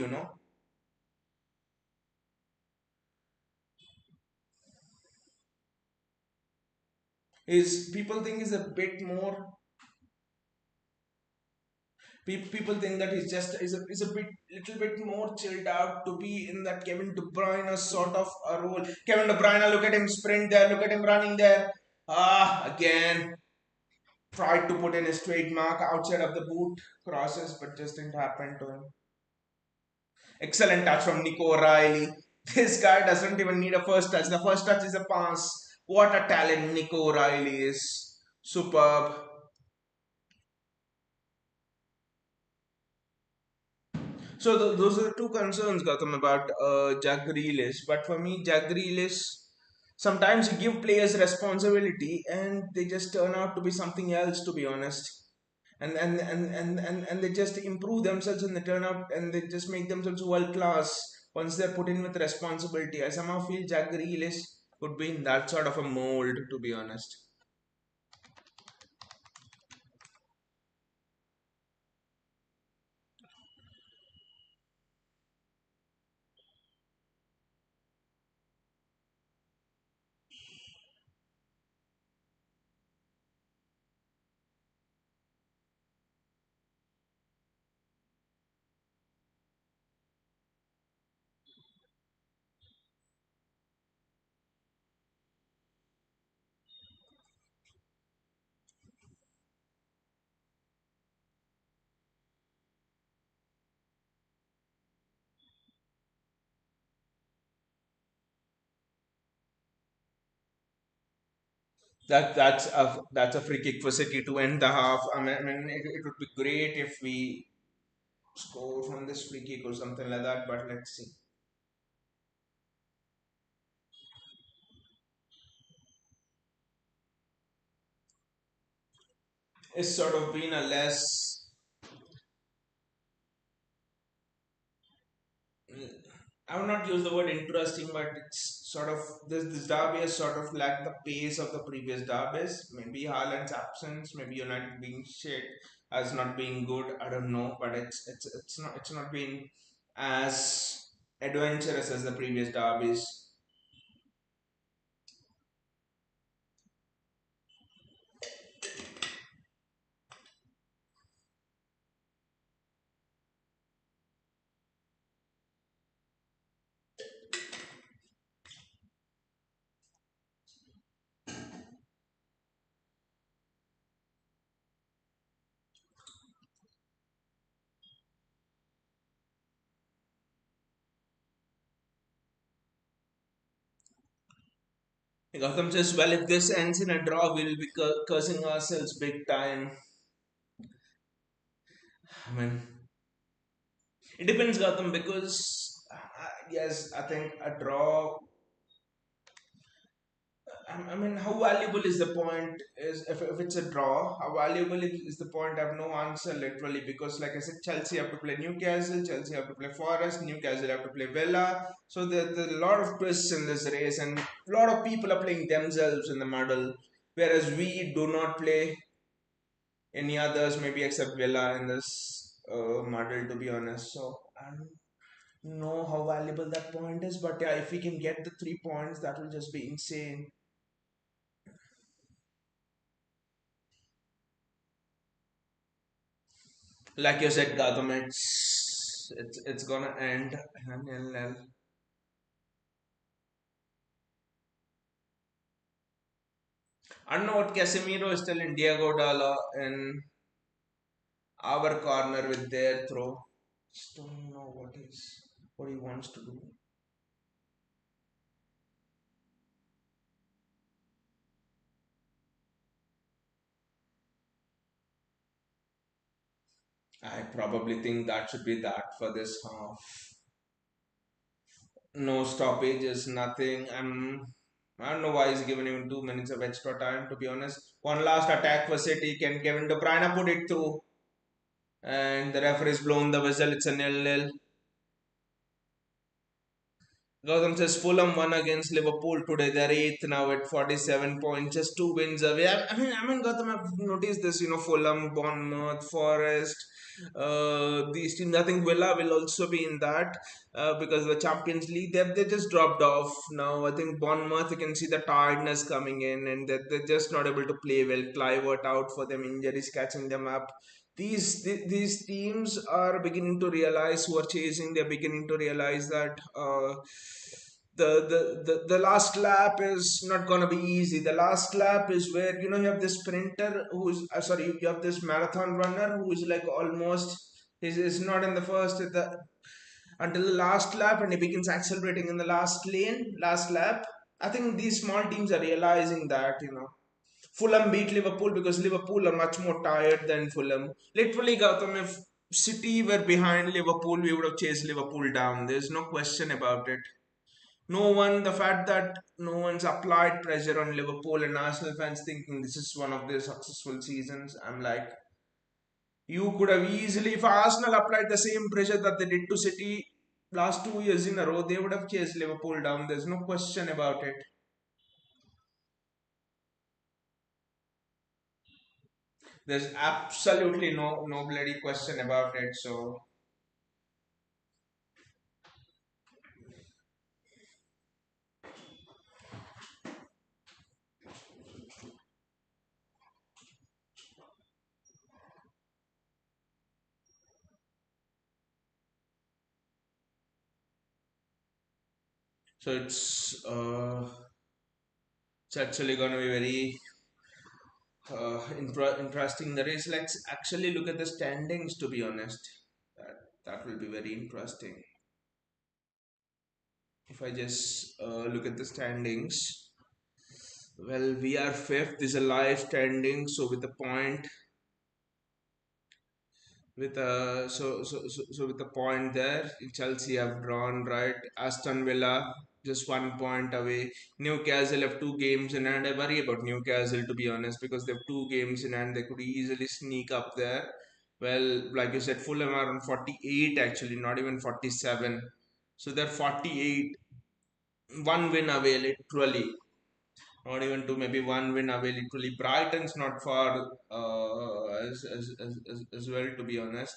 Is people think he's a bit more people think that he's a bit little bit more chilled out to be in that Kevin De Bruyne sort of a role. Kevin De Bruyne, look at him sprint there, look at him running there. Again, tried to put in a straight mark outside of the boot crosses, but just didn't happen to him. Excellent touch from Nico O'Reilly. This guy doesn't even need a first touch. The first touch is a pass. What a talent Nico O'Reilly is. Superb. So those are the two concerns, Gautam, about Jack Grealish. But for me, Jack Grealish, sometimes you give players responsibility and they just turn out to be something else. To be honest, and they just improve themselves and they turn out and they just make themselves world class once they're put in with responsibility. I somehow feel Jack Grealish would be in that sort of a mold. To be honest. That's a free kick for City to end the half. I mean it would be great if we score from this free kick or something like that. But let's see. It's sort of been a less. I would not use the word interesting, but it's sort of this derby has sort of lacked the pace of the previous derbies. Maybe Haaland's absence, maybe United being shit as not being good. I don't know, but it's not been as adventurous as the previous derbies. Gotham says, well, if this ends in a draw, we'll be cursing ourselves big time. I mean, it depends, Gotham, because yes, I think a draw. I mean, how valuable is the point? Is if it's a draw, how valuable is the point? I have no answer literally because, like I said, Chelsea have to play Newcastle, Chelsea have to play Forest, Newcastle have to play Villa. So there's a lot of twists in this race, and a lot of people are playing themselves in the muddle, whereas we do not play any others, maybe except Villa in this model, to be honest. So I don't know how valuable that point is, but yeah, if we can get the 3 points, that will just be insane. Like you said, Gautam, it's gonna end. Nil-nil. I don't know what Casemiro is telling Diego Dalla in our corner with their throw. Just don't know what he wants to do. I probably think that should be that for this half. No stoppages, nothing. I don't know why he's given him 2 minutes of extra time, to be honest. One last attack for City. Can Kevin De Bruyne put it through? And the referee's blown the whistle. It's a nil-nil. Gautam says Fulham won against Liverpool today. They're eighth now at 47 points, just 2 wins away. I mean, Gautam, I've noticed this. Fulham, Bournemouth, Forest, these teams. I think Villa will also be in that because the Champions League they just dropped off now. I think Bournemouth, you can see the tiredness coming in, and they're just not able to play well. Clivert out for them, injuries catching them up. These teams are beginning to realize who are chasing. They're beginning to realize that the last lap is not gonna be easy. The last lap is where you have this sprinter who's sorry, you have this marathon runner who is like almost is not in the first at the until the last lap, and he begins accelerating in the last lane, last lap. I think these small teams are realizing that. Fulham beat Liverpool because Liverpool are much more tired than Fulham. Literally, Gautam, if City were behind Liverpool, we would have chased Liverpool down. There's no question about it. No one, the fact that no one's applied pressure on Liverpool and Arsenal fans thinking this is one of their successful seasons. I'm like, you could have easily, if Arsenal applied the same pressure that they did to City last 2 years in a row, they would have chased Liverpool down. There's no question about it. There's absolutely no bloody question about it. So it's actually going to be very interesting the race. Let's actually look at the standings. To be honest, that will be very interesting. If I just look at the standings, well, we are fifth. This is a live standing, so with a point, so with the point there, Chelsea have drawn, right. Aston Villa just 1 point away. Newcastle have 2 games in hand. I worry about Newcastle, to be honest, because they have 2 games in hand. They could easily sneak up there. Well, like you said, Fulham are on 48 actually, not even 47. So they're 48, one win away literally. Not even two, maybe one win away literally. Brighton's not far as well, to be honest.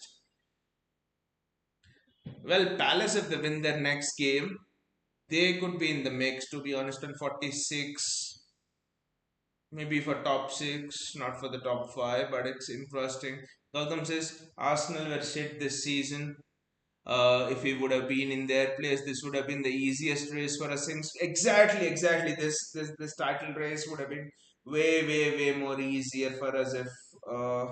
Well, Palace, if they win their next game, they could be in the mix, to be honest, on 46. Maybe for top six, not for the top five, but it's interesting. Gautam says Arsenal were shit this season. If we would have been in their place, this would have been the easiest race for us. Since exactly. This title race would have been way more easier for us uh,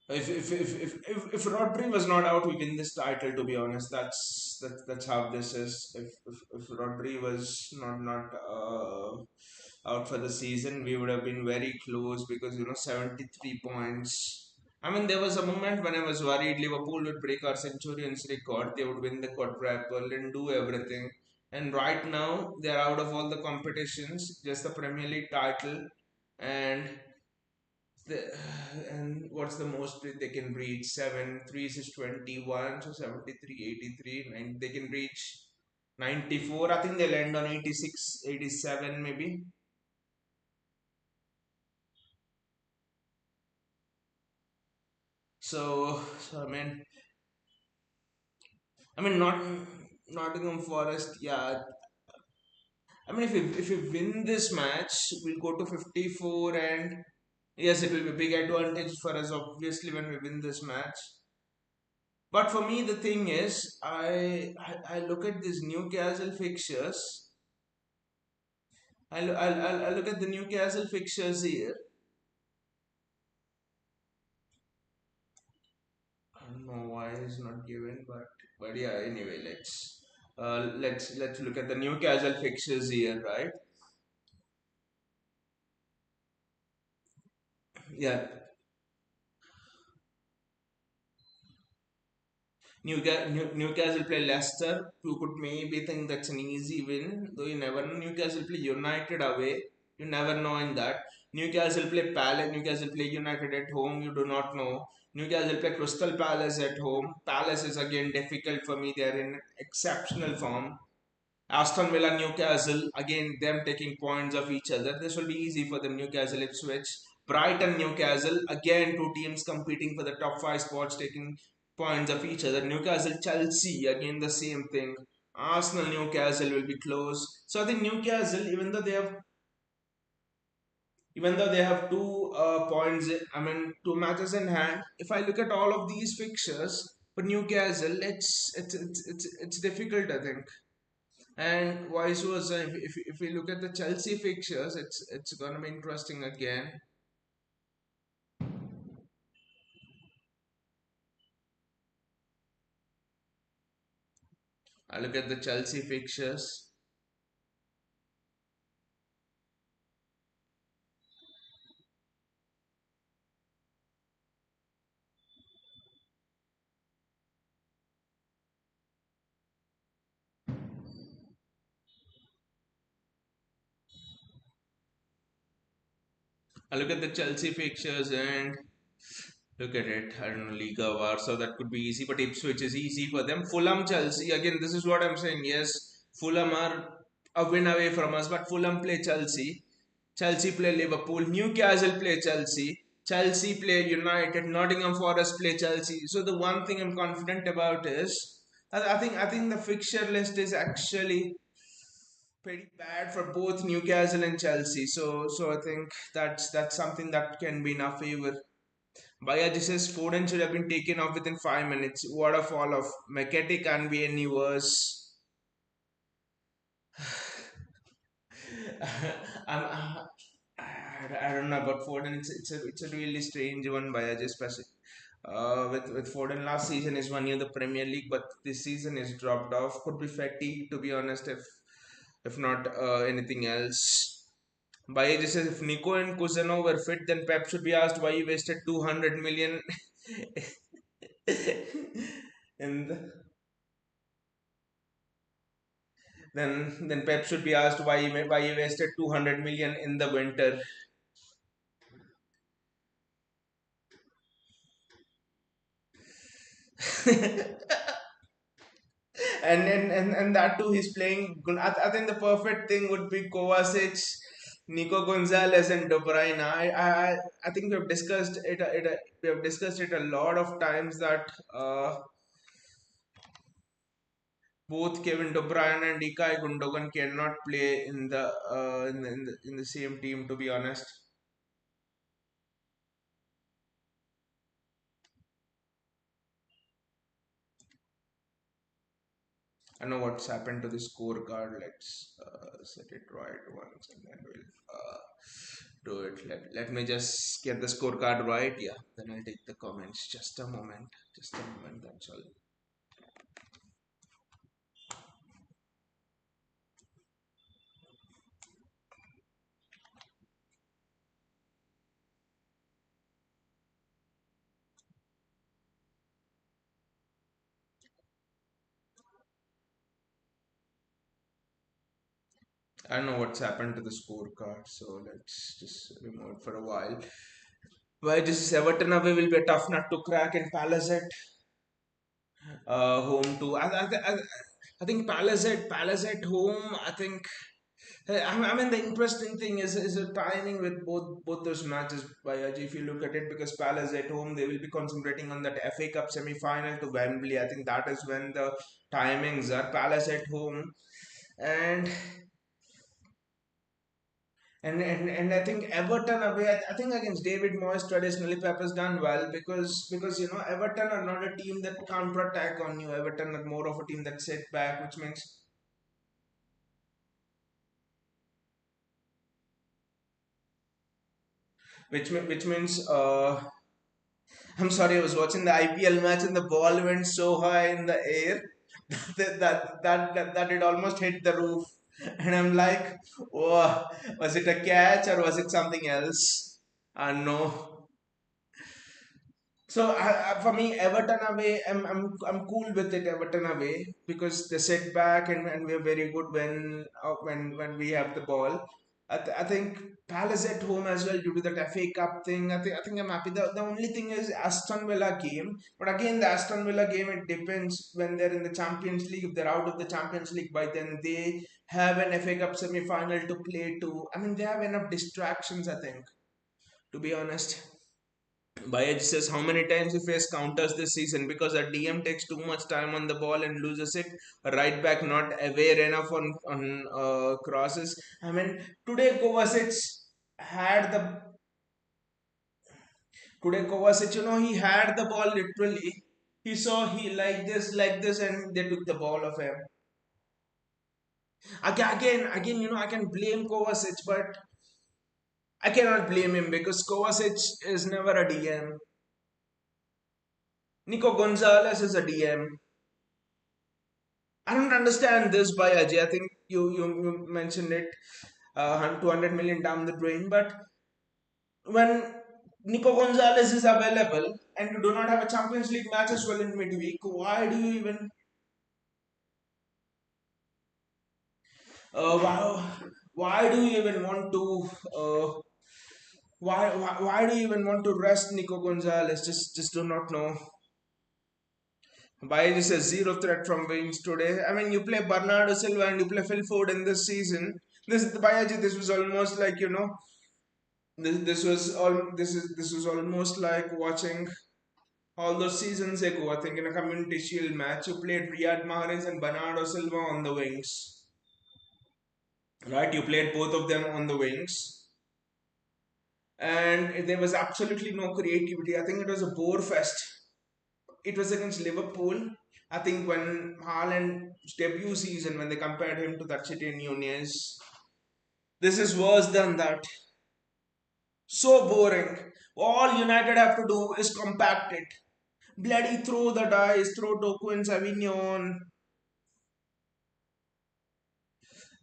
if Rodri was not out, we win this title. To be honest, that's how this is. If Rodri was not out for the season, we would have been very close because 73 points. I mean, there was a moment when I was worried Liverpool would break our Centurions record. They would win the quadruple and do everything. And right now, they're out of all the competitions, just the Premier League title, and the, and what's the most they can reach? 7 3s is 21, so 73, 83, and they can reach 94. I think they'll end on 86, 87 maybe. So I mean, not Nottingham Forest. Yeah, I mean, if we win this match, we'll go to 54, and yes, it will be a big advantage for us, obviously, when we win this match. But for me, the thing is, I look at these Newcastle fixtures. I look at the Newcastle fixtures here. I don't know why it's not given, but yeah. Anyway, let's look at the Newcastle fixtures here, right? Yeah, Newcastle play Leicester. You could maybe think that's an easy win, though you never know. Newcastle play United away. You never know in that. Newcastle play Palace. Newcastle play United at home. You do not know. Newcastle play Crystal Palace at home. Palace is again difficult for me. They are in exceptional form. Aston Villa, Newcastle, again them taking points of each other. This will be easy for them. Newcastle, Ipswich, Brighton, Newcastle, again two teams competing for the top five spots, taking points of each other. Newcastle, Chelsea, again the same thing. Arsenal, Newcastle will be close. So I think Newcastle, even though they have 2 points, I mean 2 matches in hand. If I look at all of these fixtures for Newcastle, it's difficult. I think. And vice versa, if we look at the Chelsea fixtures, it's gonna be interesting again. I look at the Chelsea fixtures. I look at the Chelsea fixtures and look at it. I don't know, Liga, Warsaw, that could be easy, but Ipswich is easy for them. Fulham, Chelsea, again, this is what I'm saying. Yes, Fulham are a win away from us, but Fulham play Chelsea. Chelsea play Liverpool. Newcastle play Chelsea. Chelsea play United. Nottingham Forest play Chelsea. So the one thing I'm confident about is I think the fixture list is actually pretty bad for both Newcastle and Chelsea. So I think that's something that can be in our favor. Bayaji says Foden should have been taken off within 5 minutes. What a fall off. McKetty can't be any worse. I'm, I don't know about Foden. It's a really strange one, Bayaji, especially. With Foden, last season is 1 year the Premier League, but this season is dropped off. Could be fatigue, to be honest, if not anything else. Bayaji says if Nico and Kuzano were fit, then Pep should be asked why he wasted 200 million in the, then Pep should be asked why he wasted 200 million in the winter. And that too he's playing. I think the perfect thing would be Kovacic, Nico Gonzalez, and De Bruyne. I think we have discussed it a lot of times that both Kevin De Bruyne and Ilkay Gundogan cannot play in the same team. To be honest, I know what's happened to the scorecard. Let's set it right once, and then we'll do it. Let me just get the scorecard right. Yeah, then I'll take the comments. Just a moment. Just a moment. That's all. I don't know what's happened to the scorecard, so let's just remove it for a while. Why this is Everton away will be a tough nut to crack, and Palace at home too. I think Palace at home. I think I mean the interesting thing is the timing with both those matches. Bayaji, if you look at it, because Palace at home they will be concentrating on that FA Cup semi-final to Wembley. I think that is when the timings are. Palace at home, and and I think Everton away. I think against David Moyes traditionally Pep has done well because Everton are not a team that counter attack on you. Everton are more of a team that sit back, which means I'm sorry, I was watching the IPL match and the ball went so high in the air that it almost hit the roof. And I'm like, oh, was it a catch or was it something else? No. So for me, Everton away, I'm cool with it. Everton away because they sit back and we're very good when we have the ball. I think Palace at home as well due to that FA Cup thing. I think I'm happy. The only thing is Aston Villa game, but again the Aston Villa game it depends when they're in the Champions League. If they're out of the Champions League by then, they have an FA Cup semi final to play too. I mean they have enough distractions. I think to be honest. Bayaj says how many times he faced counters this season because a DM takes too much time on the ball and loses it. A right back not aware enough on crosses. I mean today had the Kovacic, he had the ball literally. He saw he like this, and they took the ball of him. Again, I can blame Kovacic, but I cannot blame him because Kovacic is never a DM. Nico Gonzalez is a DM. I don't understand this by Ajay. I think you mentioned it 200 million down the drain, but when Nico Gonzalez is available and you do not have a Champions League match as well in midweek, uh, why, why do you even want to Why do you even want to rest Nico Gonzalez? Just do not know. Why is a zero threat from wings today? I mean, you play Bernardo Silva and you play Phil Foden this season. This was almost like this was almost like watching all those seasons ago. I think in a Community Shield match, you played Riyad Mahrez and Bernardo Silva on the wings, right? You played both of them on the wings, and there was absolutely no creativity. I think it was a bore fest. It was against Liverpool. I think when Haaland's debut season, when they compared him to that City Nunez, this is worse than that. So boring. All United have to do is compact it. Bloody throw the dice, throw Doku and Savignon.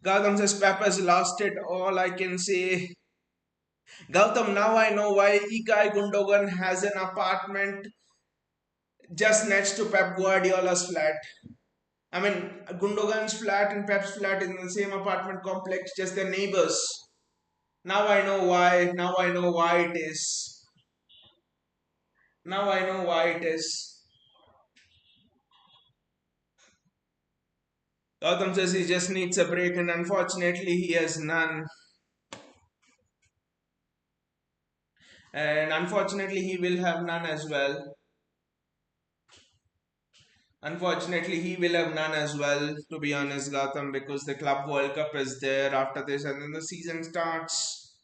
Gautam says Pep has lost it. All I can say. Gautam, now I know why Ikai Gundogan has an apartment just next to Pep Guardiola's flat. I mean, Gundogan's flat and Pep's flat in the same apartment complex, just their neighbors. Now I know why. Now I know why it is. Now I know why it is. Gautam says he just needs a break, and unfortunately, he has none. And unfortunately, he will have none as well. Unfortunately, he will have none as well, to be honest, Gautam, because the Club World Cup is there after this, and then the season starts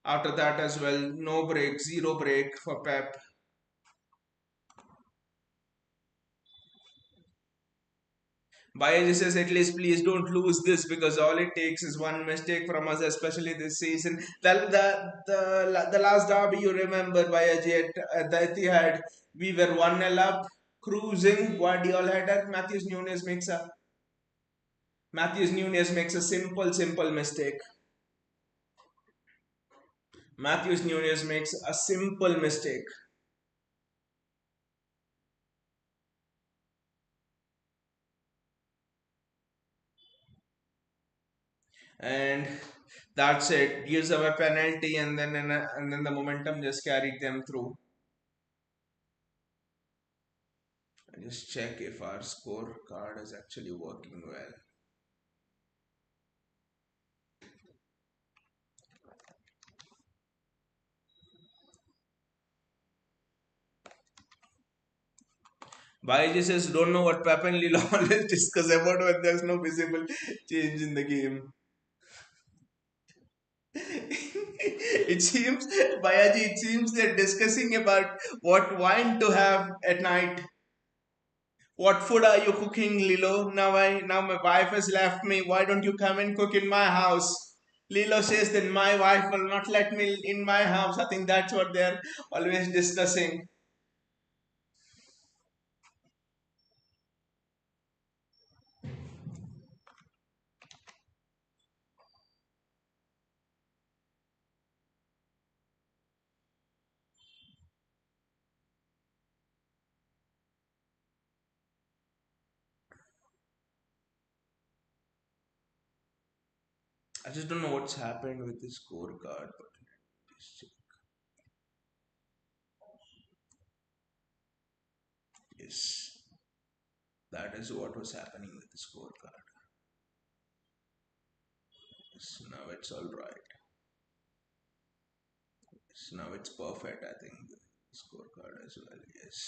after that as well. No break, zero break for Pep. Bayaji says, at least please don't lose this because all it takes is one mistake from us, especially this season. The last derby, you remember, Bayaji, at the Etihad, we were 1-0 up, cruising. Guardiola header. Matthews Nunes makes a simple mistake. Matthews Nunes makes a simple mistake. And that's it. Gives away penalty, and then the momentum just carried them through. I just check if our scorecard is actually working well. Baiji says, don't know what Pep and Lilo always discuss about when there's no visible change in the game. It seems they're discussing about what wine to have at night. What food are you cooking, Lilo? Now my wife has left me. Why don't you come and cook in my house? Lilo says that my wife will not let me in my house. I think that's what they're always discussing. I just don't know what's happened with the scorecard, but yes, that is what was happening with the scorecard. Yes, now it's all right. Yes, now it's perfect. I think the scorecard as well. Yes.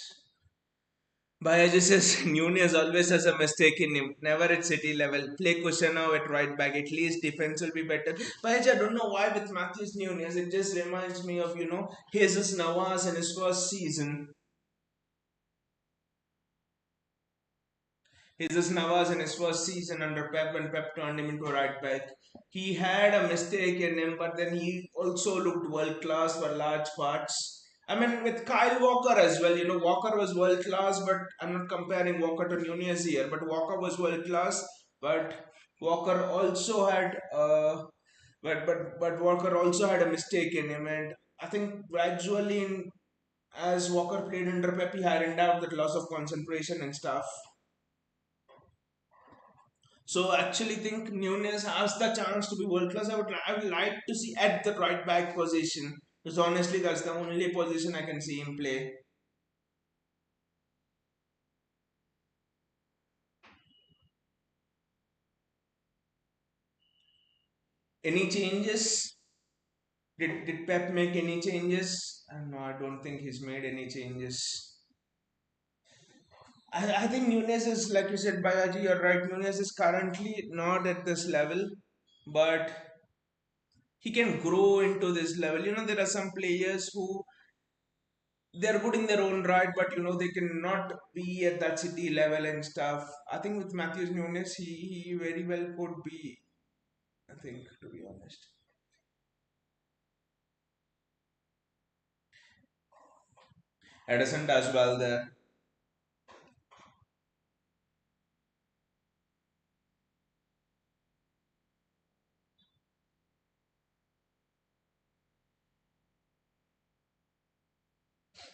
Bayaji says Nunez always has a mistake in him. Never at City level. Play Kushano at right back. At least defense will be better. Bayaji, I don't know why with Matthews Nunez. It just reminds me of Jesus Navas in his first season. Jesus Navas in his first season under Pep when Pep turned him into a right back. He had a mistake in him, but then he also looked world class for large parts. I mean, with Kyle Walker as well, Walker was world class, but I'm not comparing Walker to Nunez here, but Walker was world class, but Walker also had, but Walker also had a mistake in him, and I think gradually, as Walker played under Pep, he ironed out that loss of concentration and stuff. So I actually think Nunes has the chance to be world class. I would like to see at the right back position. Because honestly, that's the only position I can see him play. Any changes? Did Pep make any changes? No, I don't think he's made any changes. I think Nunes is, like you said, Bayaji, you're right. Nunes is currently not at this level, but he can grow into this level. There are some players who they're good in their own right, but they cannot be at that city level and stuff. I think with Matthews Nunes, he very well could be. I think, to be honest. Edison does well there.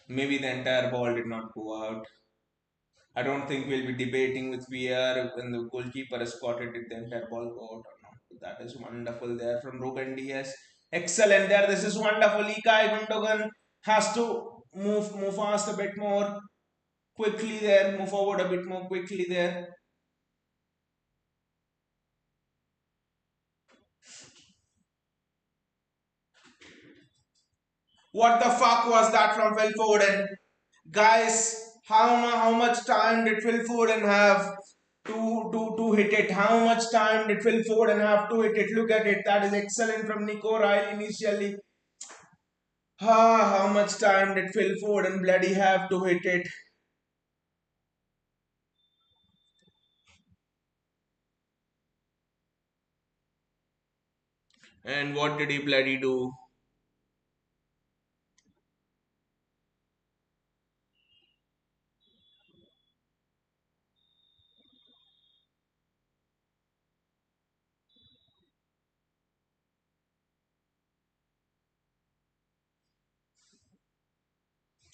Maybe the entire ball did not go out. I don't think we'll be debating with VR when the goalkeeper has spotted it, the entire ball go out or not. That is wonderful there from Ruben Diaz. Excellent there. This is wonderful. Ilkay Gundogan has to move fast a bit more quickly there, move forward a bit more quickly there. What the fuck was that from Phil Foden? Guys, how much time did Phil Foden have to hit it? How much time did Phil Foden have to hit it? Look at it. That is excellent from Nico Riley initially. How much time did Phil Foden bloody have to hit it? And what did he bloody do?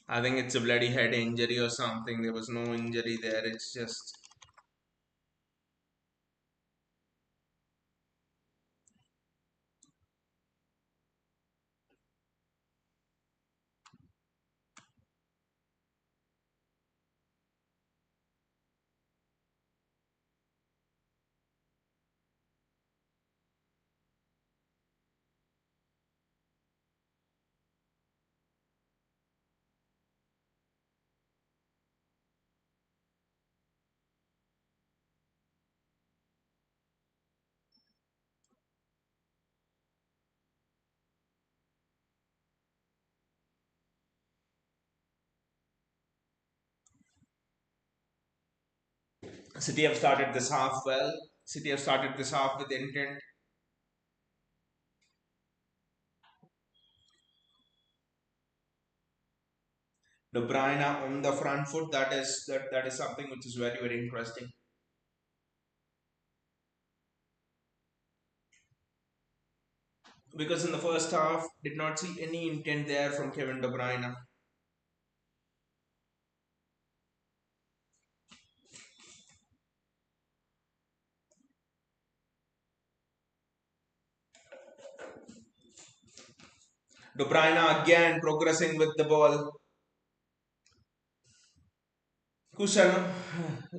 I think it's a bloody head injury or something. There was no injury there. It's just. City have started this half well. City have started this half with intent. De Bruyne on the front foot. That is something which is very very interesting. Because in the first half, did not see any intent there from Kevin De Bruyne. De Bruyne again progressing with the ball. Cushion,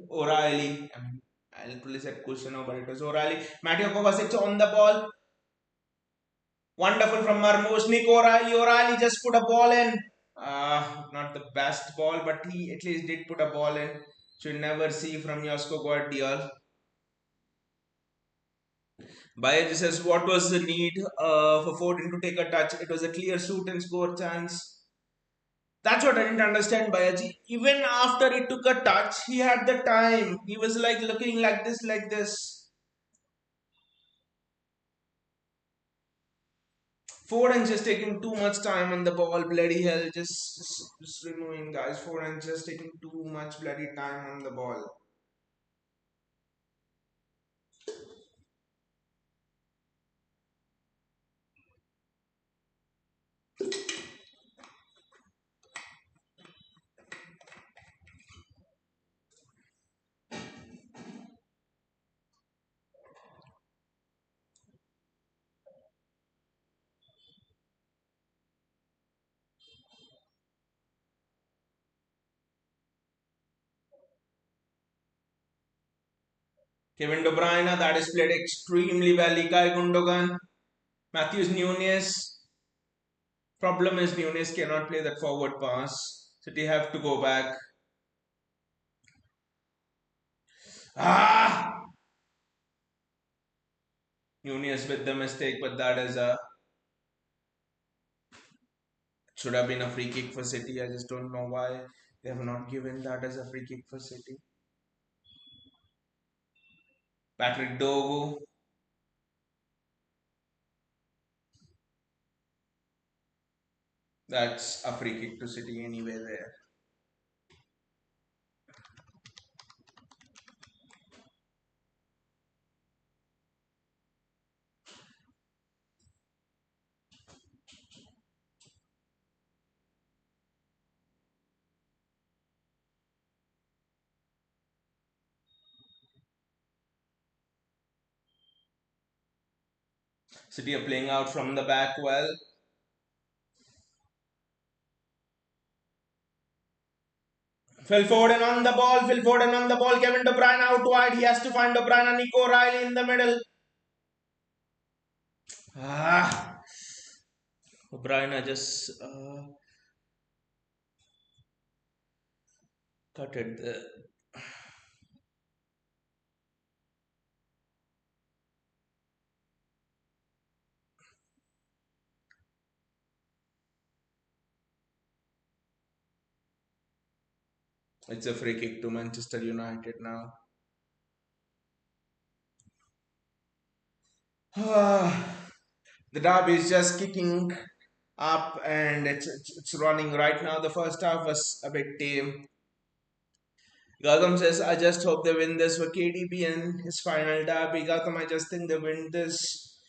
O'Reilly. I literally said Cushion, but it was O'Reilly. Mateo Kovacic on the ball. Wonderful from Marmoush. Nick O'Reilly. O'Reilly just put a ball in. Not the best ball, but he at least did put a ball in. Should never see from Josko Guardiola. Bayaj says, what was the need for Foden to take a touch? It was a clear shoot and score chance. That's what I didn't understand, Bayaji. Even after he took a touch, he had the time. He was like looking like this, like this. Foden just taking too much time on the ball, bloody hell. Just removing guys. Foden just taking too much bloody time on the ball. Kevin De Bruyne, that is played extremely well. Ilkay Gundogan, Matthews Nunes. Problem is Nunes cannot play that forward pass. City have to go back. Ah! Nunes with the mistake, but that is a should have been a free kick for City. I just don't know why they have not given that as a free kick for City. Patrick Dogu. That's a free kick to City anyway there. City are playing out from the back well. Phil Foden on the ball. Phil Foden on the ball. Kevin De Bruyne out wide. He has to find De Bruyne. Nico Riley in the middle. Ah, De Bruyne just cut it there. It's a free kick to Manchester United now. The derby is just kicking up and it's running right now. The first half was a bit tame. Gautam says, I just hope they win this for KDB and his final derby. Gautam, I just think they win this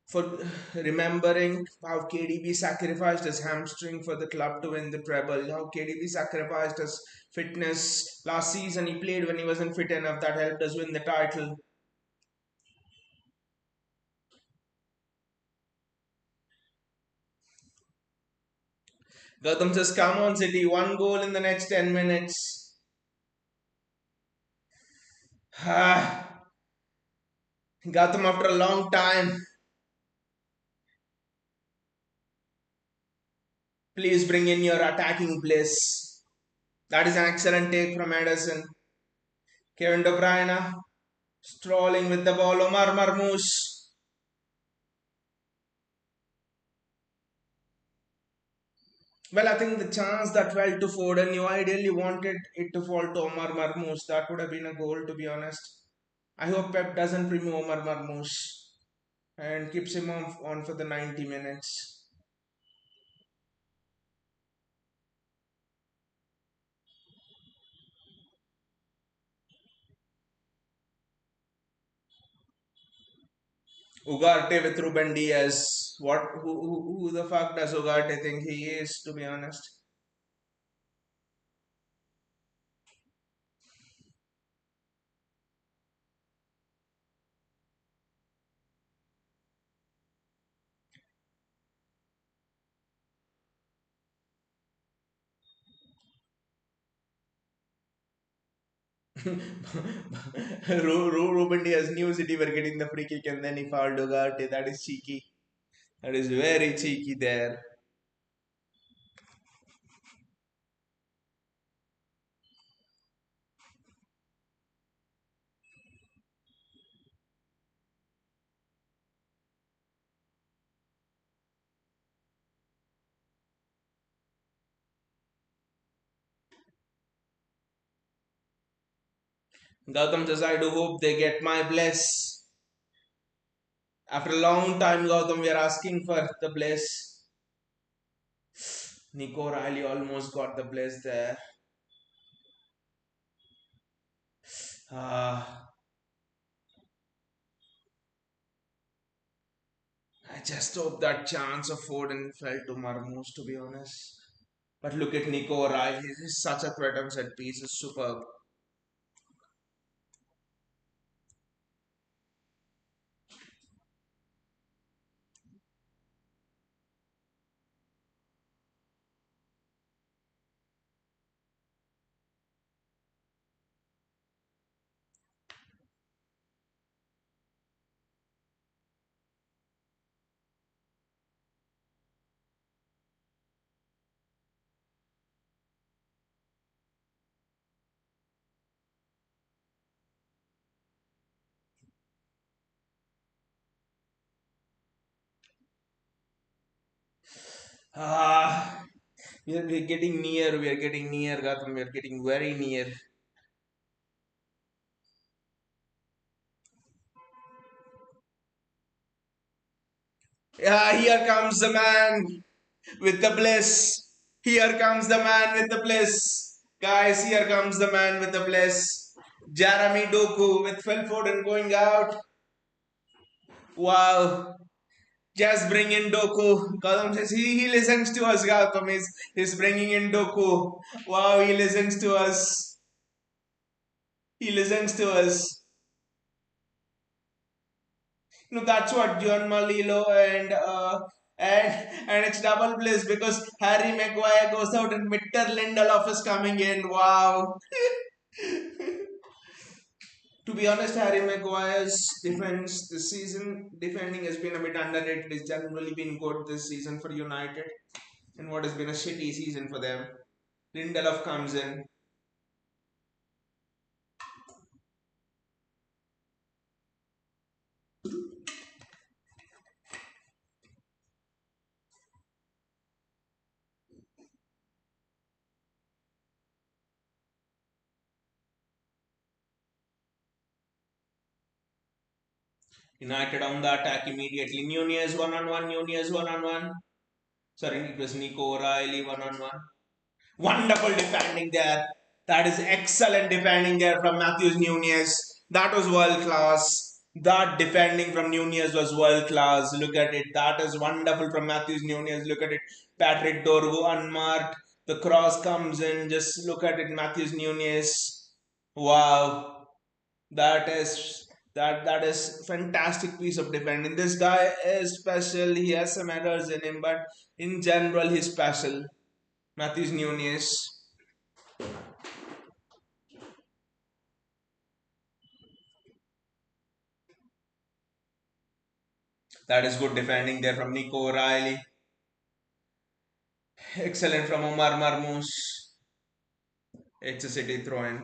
for remembering how KDB sacrificed his hamstring for the club to win the treble. How KDB sacrificed his fitness last season. He played when he wasn't fit enough. That helped us win the title. Gautam says, come on, City. One goal in the next 10 minutes. Gautam, after a long time, please bring in your attacking bliss. That is an excellent take from Ederson. Kevin De Bruyne strolling with the ball. Omar Marmoush. Well, I think the chance that fell to Foden, you ideally wanted it to fall to Omar Marmoush. That would have been a goal, to be honest. I hope Pep doesn't remove Omar Marmoush and keeps him on for the 90 minutes. Ugarte with Ruben Diaz. Who the fuck does Ugarte think he is, to be honest? Ruben Diaz knew City were getting the free kick and then he fouled Ugarte. That is cheeky. That is very cheeky there. Gautam says, I do hope they get my bless. After a long time, Gautam, we are asking for the bless. Nico Riley almost got the bless there. Ah, I just hope that chance of Foden fell to Marmoush, to be honest. But look at Nico Riley. He's such a threat on set piece. He's superb. Ah, we're getting near. We are getting near, Gautam. We are getting very near. Yeah, here comes the man with the bliss. Here comes the man with the bliss. Guys, here comes the man with the bliss. Jeremy Doku with Phil Foden going out. Wow. Just bring in Doku. Gautam says he listens to us, Gautam. He's bringing in Doku. Wow, he listens to us. He listens to us. No, that's what John Malilo and it's double bliss because Harry Maguire goes out and Victor Lindelof is coming in. Wow. To be honest, Harry Maguire's defense this season defending has been a bit underrated. It's generally been good this season for United in what has been a shitty season for them. Lindelof comes in. United on the attack immediately. Nunez one on one. Nunez one on one. Sorry, it was Nico O'Reilly one on one. Wonderful defending there. That is excellent defending there from Matthews Nunez. That was world class. That defending from Nunez was world class. Look at it. That is wonderful from Matthews Nunez. Look at it. Patrick Dorgu unmarked. The cross comes in. Just look at it. Matthews Nunez. Wow. That is fantastic piece of defending. This guy is special. He has some errors in him, but in general he's special. Matthews Nunez. That is good defending there from Nico O'Reilly. Excellent from Omar Marmoush. It's a city throw in.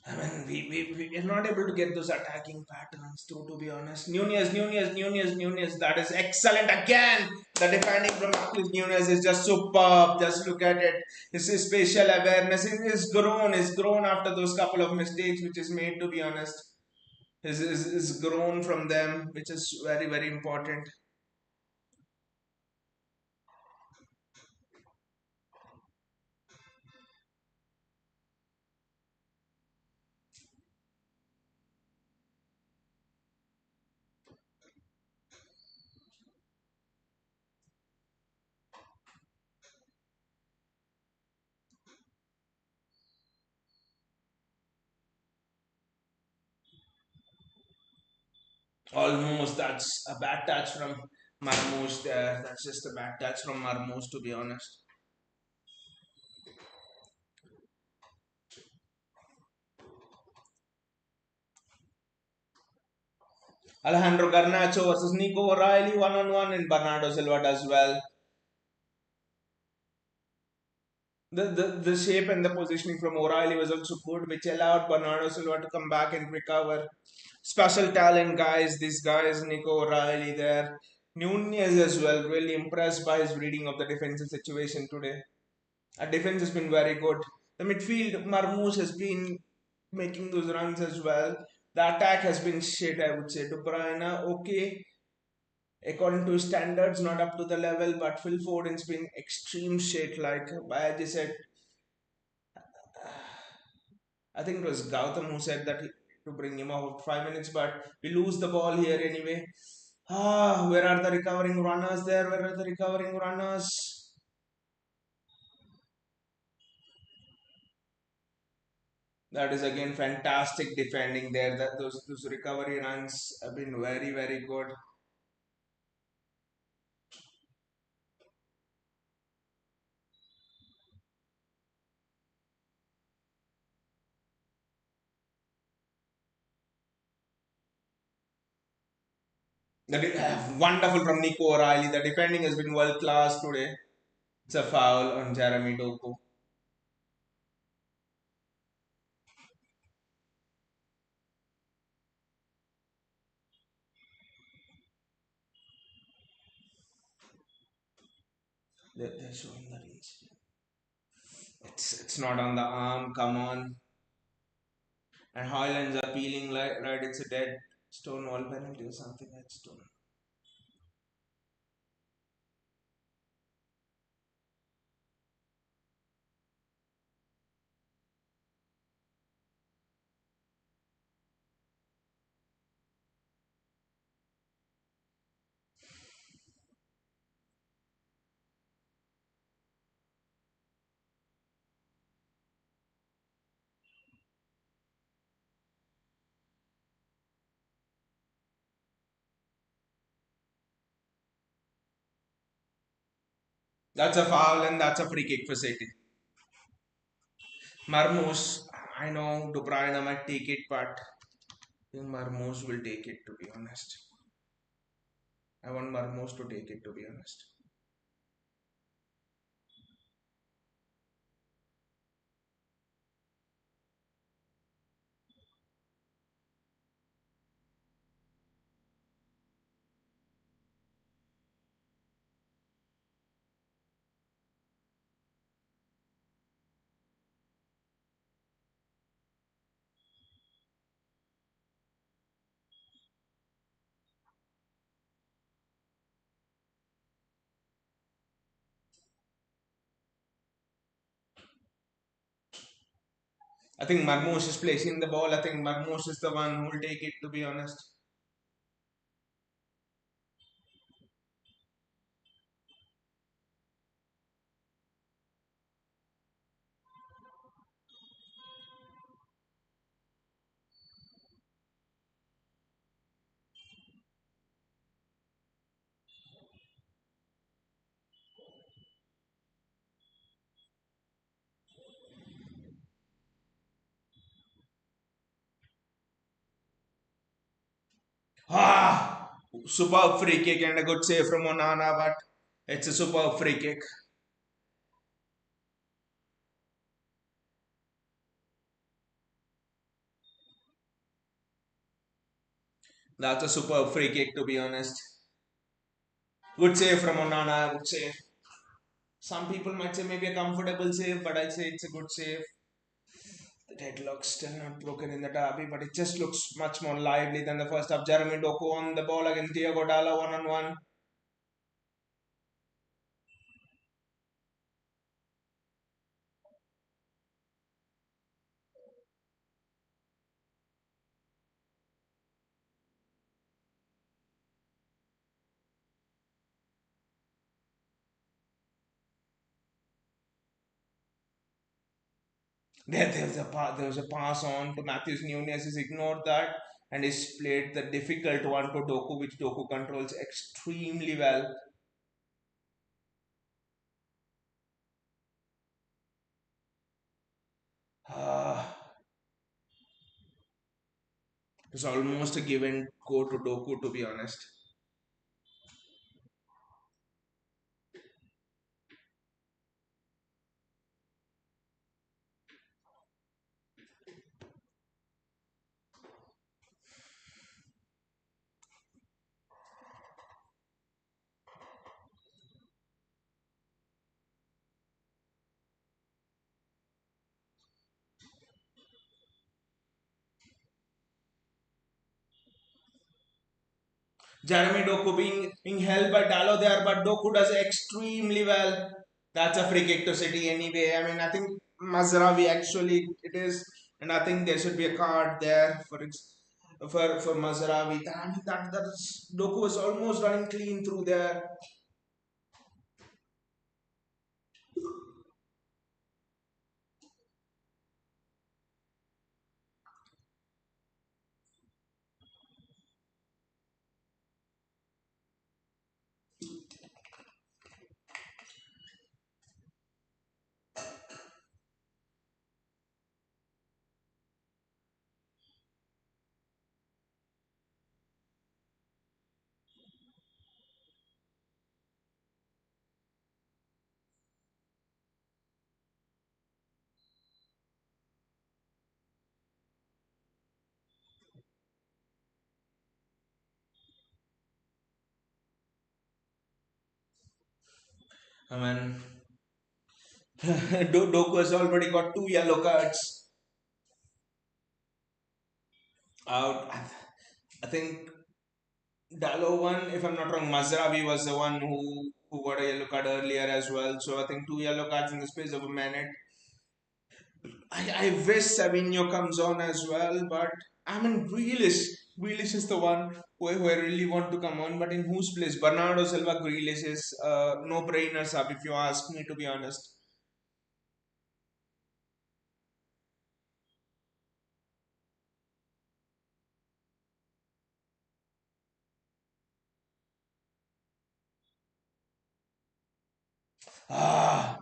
I mean, we are not able to get those attacking patterns too, to be honest. Nunez. That is excellent again. The defending from Matthews Nunez is just superb. Just look at it. His spatial awareness is grown after those couple of mistakes which is made, to be honest. Is grown from them, which is very, very important. Almost, that's a bad touch from Marmoush there. That's just a bad touch from Marmoush, to be honest. Alejandro Garnacho versus Nico O'Reilly one on one, and Bernardo Silva does well. The shape and the positioning from O'Reilly was also good, which allowed Bernardo Silva to come back and recover. Special talent, guys. These guys, Nico O'Reilly there. Nunez as well. Really impressed by his reading of the defensive situation today. Our defense has been very good. The midfield, Marmoush has been making those runs as well. The attack has been shit, I would say. To Bruyne, okay, according to standards, not up to the level, but Phil Foden's been extreme shit. Like Bayaji said, I think it was Gautam who said that to bring him off 5 minutes, but we lose the ball here anyway. Where are the recovering runners there? Where are the recovering runners? That is again fantastic defending there. That those recovery runs have been very, very good. Wonderful from Nico O'Reilly. The defending has been world class today. It's a foul on Jeremy Doku. They're showing the reach. It's not on the arm. Come on. And Hoyland's appealing like right. It's a dead Stonewall penalty or something like Stone. That's a foul and that's a free kick for City. Marmoush, I know De Bruyne might take it, but I think Marmoush will take it to be honest. I want Marmoush to take it to be honest. I think Marmoush is placing the ball. I think Marmoush is the one who will take it to be honest. Ah! Superb free kick and a good save from Onana, but it's a superb free kick. That's a superb free kick to be honest. Good save from Onana, I would say. Some people might say maybe a comfortable save, but I'd say it's a good save. The deadlock's still not broken in the derby, but it just looks much more lively than the first half. Jeremy Doku on the ball against Diego Dalla one on one. There was a pass on to Matthews Nunes. He's ignored that and he's played the difficult one to Doku, which Doku controls extremely well. It was almost a given go to Doku, to be honest. Jeremy Doku being held by Dallo there, but Doku does extremely well. That's a free kick to City anyway. I mean, I think Mazraoui actually it is, and I think there should be a card there for Mazraoui. I mean, that's Doku was almost running clean through there. I mean, Doku has already got two yellow cards out. I think Dallo one, if I'm not wrong, Mazravi was the one who got a yellow card earlier as well. So I think two yellow cards in the space of a minute. I wish Savinho comes on as well, but I mean Grealish is the one who I really want to come on. But in whose place? Bernardo Silva, Grealish is no brainer sub if you ask me, to be honest. Ah,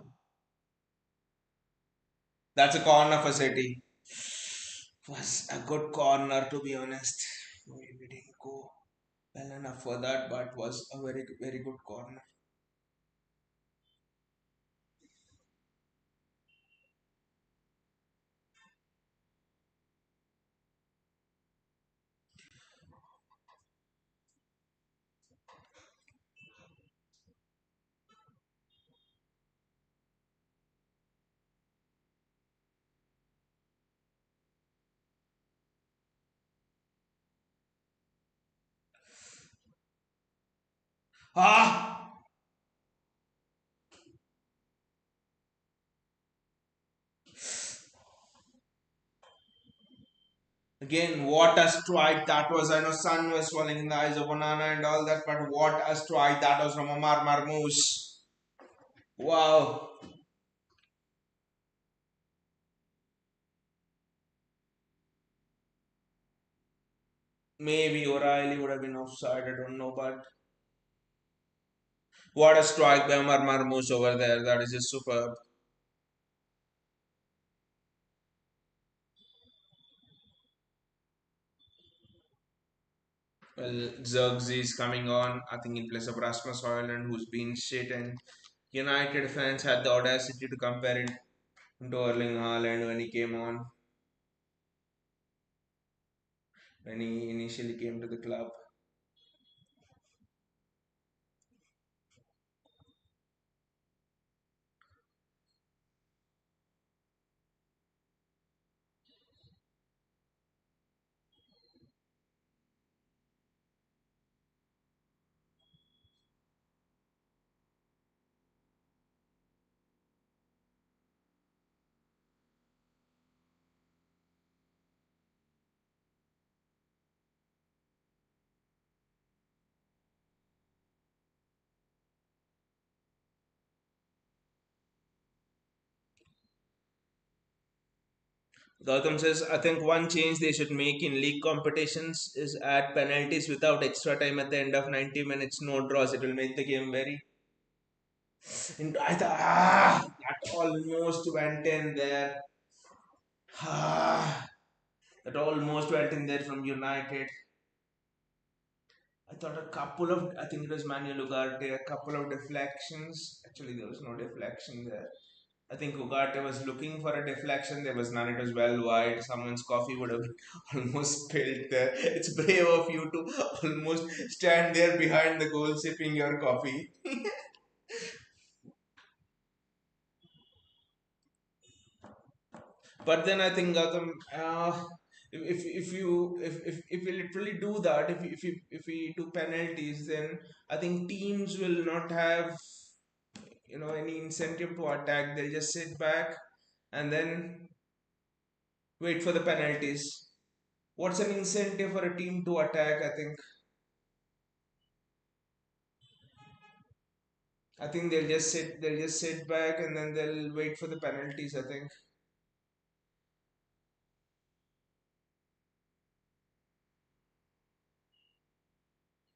that's a corner for City. Was a good corner, to be honest. We didn't go well enough for that, but was a very good corner. Ah, again, what a strike that was. I know sun was falling in the eyes of Banana and all that, but what a strike that was from Omar Marmoush. Wow. Maybe O'Reilly would have been offside, I don't know, but what a strike by Omar Marmoush over there. That is just superb. Well, Zirkzee is coming on, I think, in place of Rasmus Højlund, who's been shit, and United fans had the audacity to compare it to Erling Haaland when he came on, when he initially came to the club. Gautam says, I think one change they should make in league competitions is add penalties without extra time at the end of 90 minutes, no draws. It will make the game very. I thought, that almost went in there. Ah, that almost went in there from United. I thought a couple of, I think it was Manuel Ugarte, a couple of deflections. Actually, there was no deflection there. I think Ugarte was looking for a deflection. There was none. It was well wide. Someone's coffee would have almost spilled there. It's brave of you to almost stand there behind the goal sipping your coffee. But then I think Gautam, if we literally do that, if we do penalties, then I think teams will not have any incentive to attack. They'll just sit back and then wait for the penalties. What's an incentive for a team to attack? I think they'll just sit back and then they'll wait for the penalties. I think.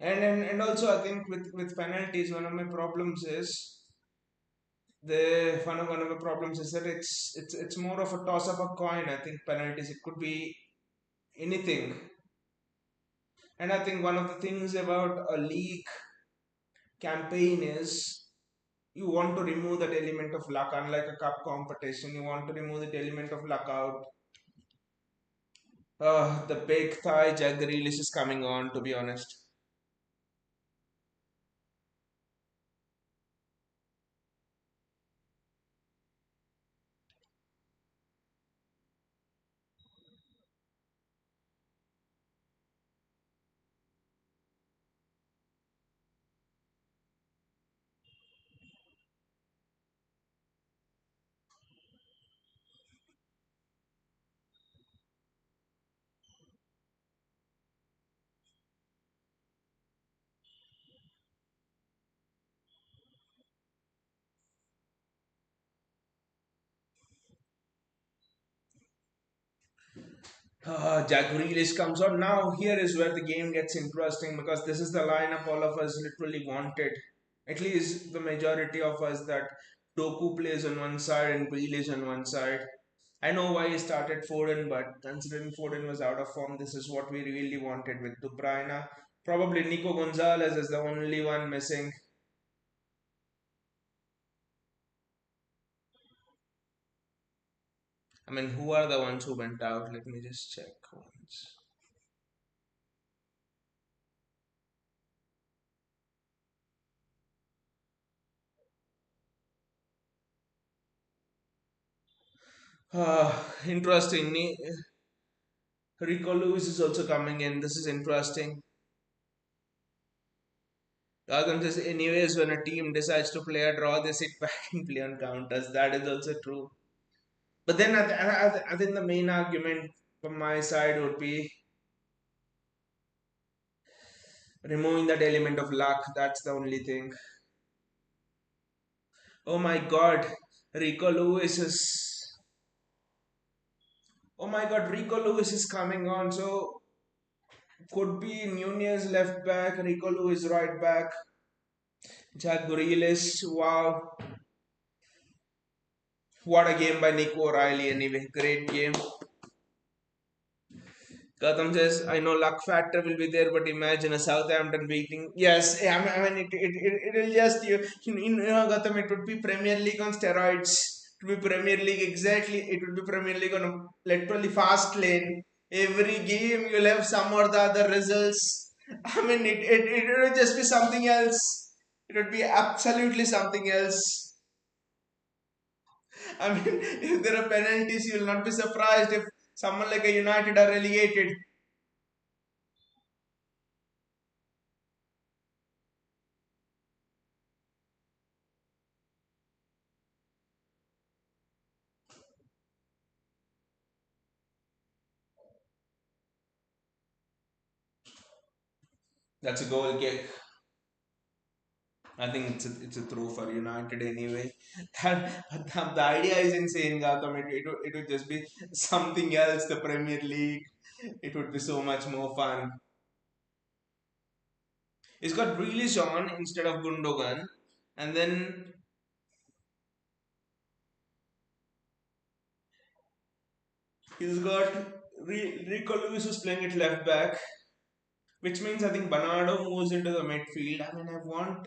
And also I think with penalties, one of my problems is the one of the problems is that it's more of a toss up a coin. I think penalties, it could be anything. And I think one of the things about a league campaign is you want to remove that element of luck. Unlike a cup competition, you want to remove that element of luck out. The big thigh Jack Grealish is coming on, to be honest. Jack Grealish comes on. Now here is where the game gets interesting because this is the lineup all of us literally wanted. At least the majority of us, that Doku plays on one side and Grealish on one side. I know why he started Foden, but considering Foden was out of form, this is what we really wanted with De Bruyne. Probably Nico Gonzalez is the only one missing. I mean, who are the ones who went out? Let me just check once. Interesting. Rico Lewis is also coming in. This is interesting. Ragam says, anyways, when a team decides to play a draw, they sit back and play on counters. That is also true. But then I think the main argument from my side would be removing that element of luck. That's the only thing. Oh my god, Rico Lewis is. Oh my god, Rico Lewis is coming on. So could be Nunez left back, Rico Lewis right back, Jack Grealish. Wow, what a game by Nico O'Reilly. Anyway, great game. Gautam says, I know luck factor will be there, but imagine a Southampton beating. Yes, it will just, Gautam, it would be Premier League on steroids. It would be Premier League, exactly. It would be Premier League on a literally fast lane. Every game you'll have some or the other results. It would just be something else. It would be absolutely something else. If there are penalties, you'll not be surprised if someone like a United are relegated. That's a goal kick. I think it's a throw for United anyway. The idea is insane, Gautam. It would just be something else, the Premier League. It would be so much more fun. He's got Grealish on instead of Gundogan. And then he's got Rico Lewis who's playing at left back. Which means I think Bernardo moves into the midfield. I want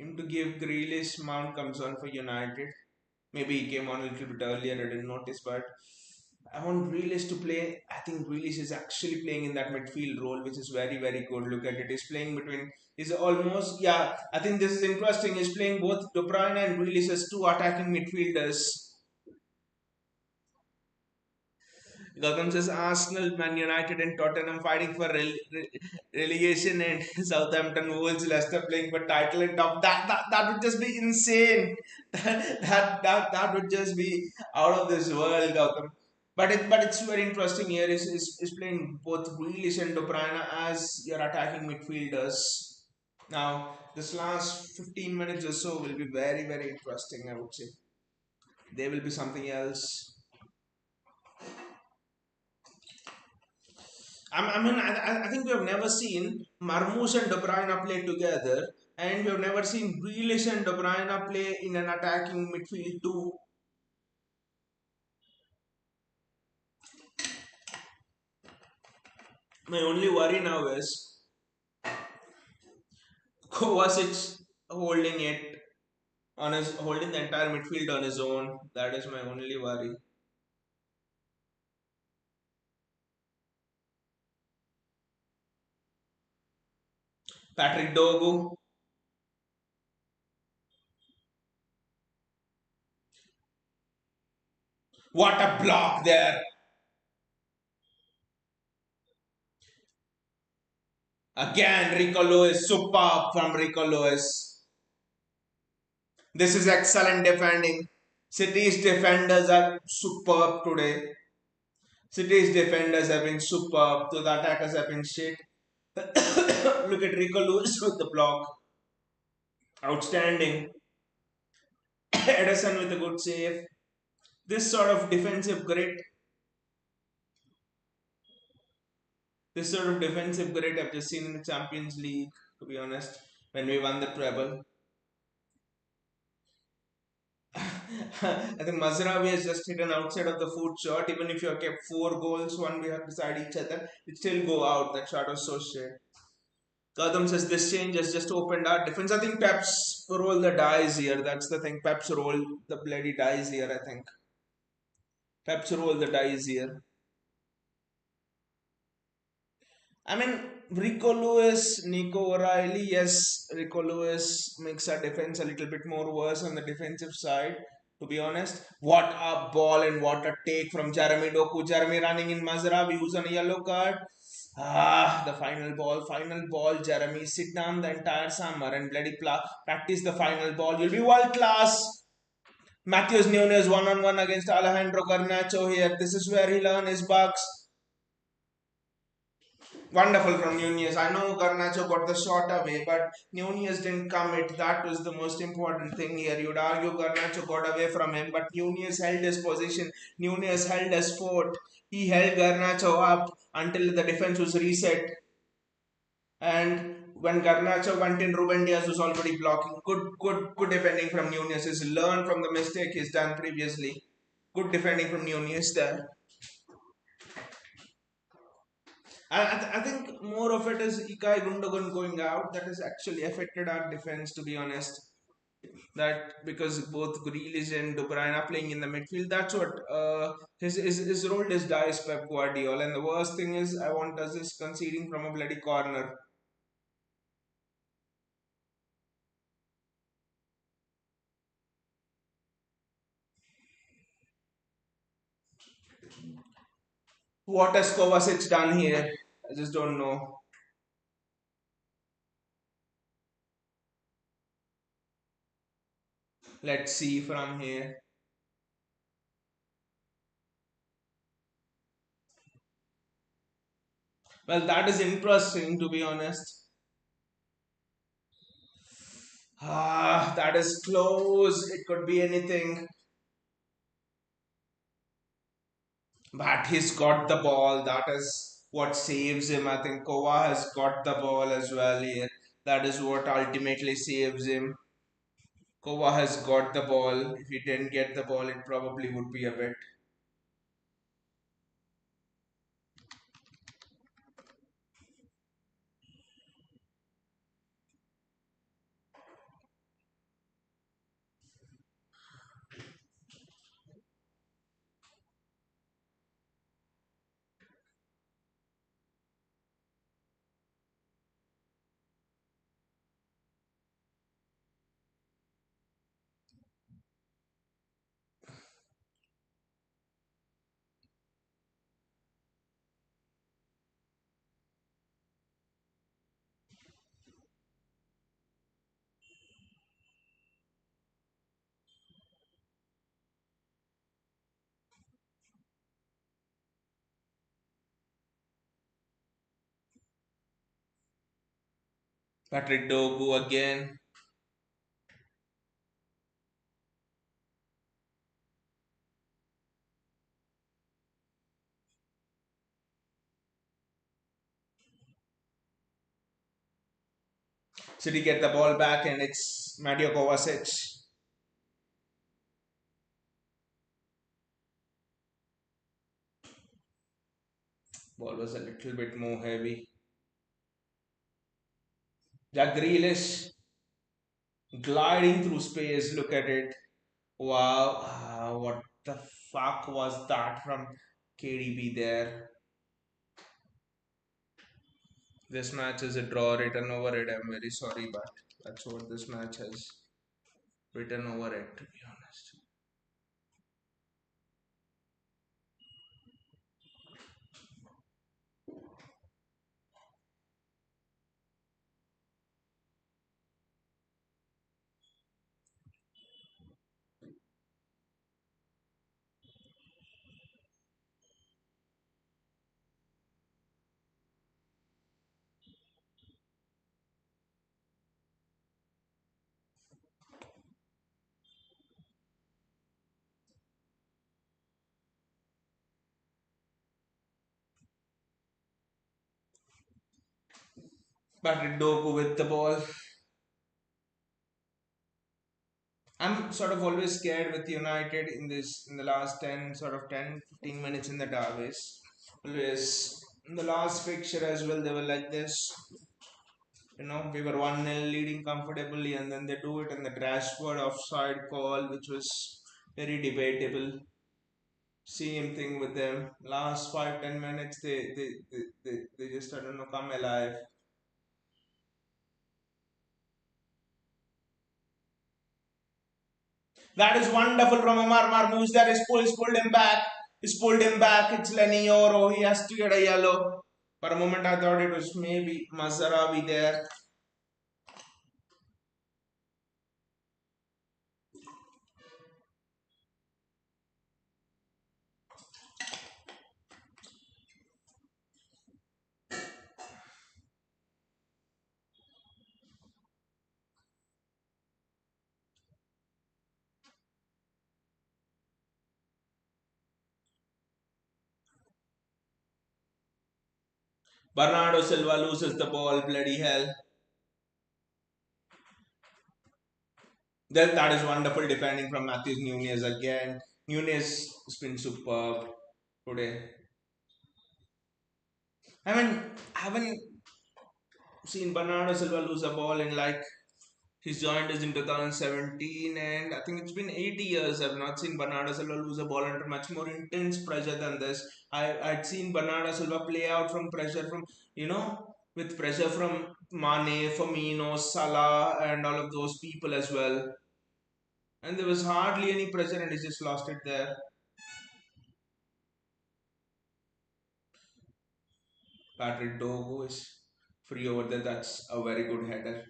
him to give Grealish Mount comes on for United. Maybe he came on a little bit earlier, I didn't notice, but I want Grealish to play. I think Grealish is actually playing in that midfield role, which is very, very good. Look at it. He's playing between. He's almost. Yeah, I think this is interesting. He's playing both De Bruyne and Grealish as two attacking midfielders. Gautam says Arsenal, Man United, and Tottenham fighting for relegation, and Southampton, Wolves, Leicester playing for title and top. That would just be insane. That would just be out of this world, Gautam. But it's very interesting here. Is playing both Grealish and De Bruyne as your attacking midfielders. Now this last 15 minutes or so will be very very interesting. I would say there will be something else. I think we have never seen Marmoush and De Bruyne play together, and we have never seen Grealish and De Bruyne play in an attacking midfield too. My only worry now is Kovacic holding it holding the entire midfield on his own. That is my only worry. Patrick Dogu, what a block there! Again, Rico Lewis, superb from Rico Lewis. This is excellent defending. City's defenders are superb today. City's defenders have been superb, so the attackers have been shit. Look at Rico Lewis with the block. Outstanding. Edison with a good save. This sort of defensive grit This sort of defensive grit I've just seen in the Champions League, to be honest, when we won the treble. I think Mazraoui has just hit an outside of the foot shot. Even if you have kept four goals, one beside each other, it still go out. That shot was so shit. Gautam says this change has just opened our defense. I think Pep's roll the dice here. That's the thing. Pep's roll the bloody dice here. I think Pep's roll the dice here. I mean, Rico Lewis, Nico O'Reilly, yes, Rico Lewis makes our defense a little bit more worse on the defensive side, to be honest. What a ball and what a take from Jeremy Doku. Jeremy running in Mazraoui, who's on a yellow card. The final ball, Jeremy. Sit down the entire summer and bloody practice the final ball. You'll be world class. Matthews Nunes one on one against Alejandro Garnacho here. This is where he learned his bugs. Wonderful from Nunez. I know Garnacho got the shot away, but Nunez didn't commit. That was the most important thing here. You'd argue Garnacho got away from him, but Nunez held his position. Nunez held his fort. He held Garnacho up until the defense was reset. And when Garnacho went in, Ruben Diaz was already blocking. Good defending from Nunez. He's learned from the mistake he's done previously. Good defending from Nunez there. I think more of it is Ikai Gundogan going out that has actually affected our defense, to be honest. That because both Grealish and De Bruyne are playing in the midfield, that's what his role is dies Pep Guardiola. And the worst thing is, I want us is conceding from a bloody corner. What has Kovacic done here? I just don't know. Let's see from here. Well, that is interesting, to be honest. That is close. It could be anything. But he's got the ball. That is what saves him. I think Kova has got the ball as well here. That is what ultimately saves him. Kova has got the ball. If he didn't get the ball, it probably would be a bit. Patrick Dogu again. Should he get the ball back and it's Mario Kovacic. Ball was a little bit more heavy. Jack Grealish gliding through space. Look at it. Wow. What the fuck was that from KDB there? This match is a draw written over it. I'm very sorry, but that's what this match has written over it, to be honest. Patrick Doku with the ball. I'm sort of always scared with United in the last 10 sort of 10-15 minutes in the derbies. Always in the last fixture as well they were like this. We were 1-0 leading comfortably and then they do it in the Rashford offside call which was very debatable. Same thing with them. Last 5-10 minutes they just I don't know come alive. That is wonderful from Omar Marmoush. That is pulled him back. He's pulled him back. It's Lenny Yoro. He has to get a yellow. For a moment, I thought it was maybe Mazarawi there. Bernardo Silva loses the ball. Bloody hell. That is wonderful defending from Matthews Nunez again. Nunez has been superb today. I haven't seen Bernardo Silva lose a ball in like he's joined us in 2017, and I think it's been 80 years. I've not seen Bernardo Silva lose a ball under much more intense pressure than this. I'd seen Bernardo Silva play out from pressure from, with pressure from Mane, Firmino, Salah, and all of those people as well. And there was hardly any pressure, and he just lost it there. Patrick Dogo is free over there. That's a very good header.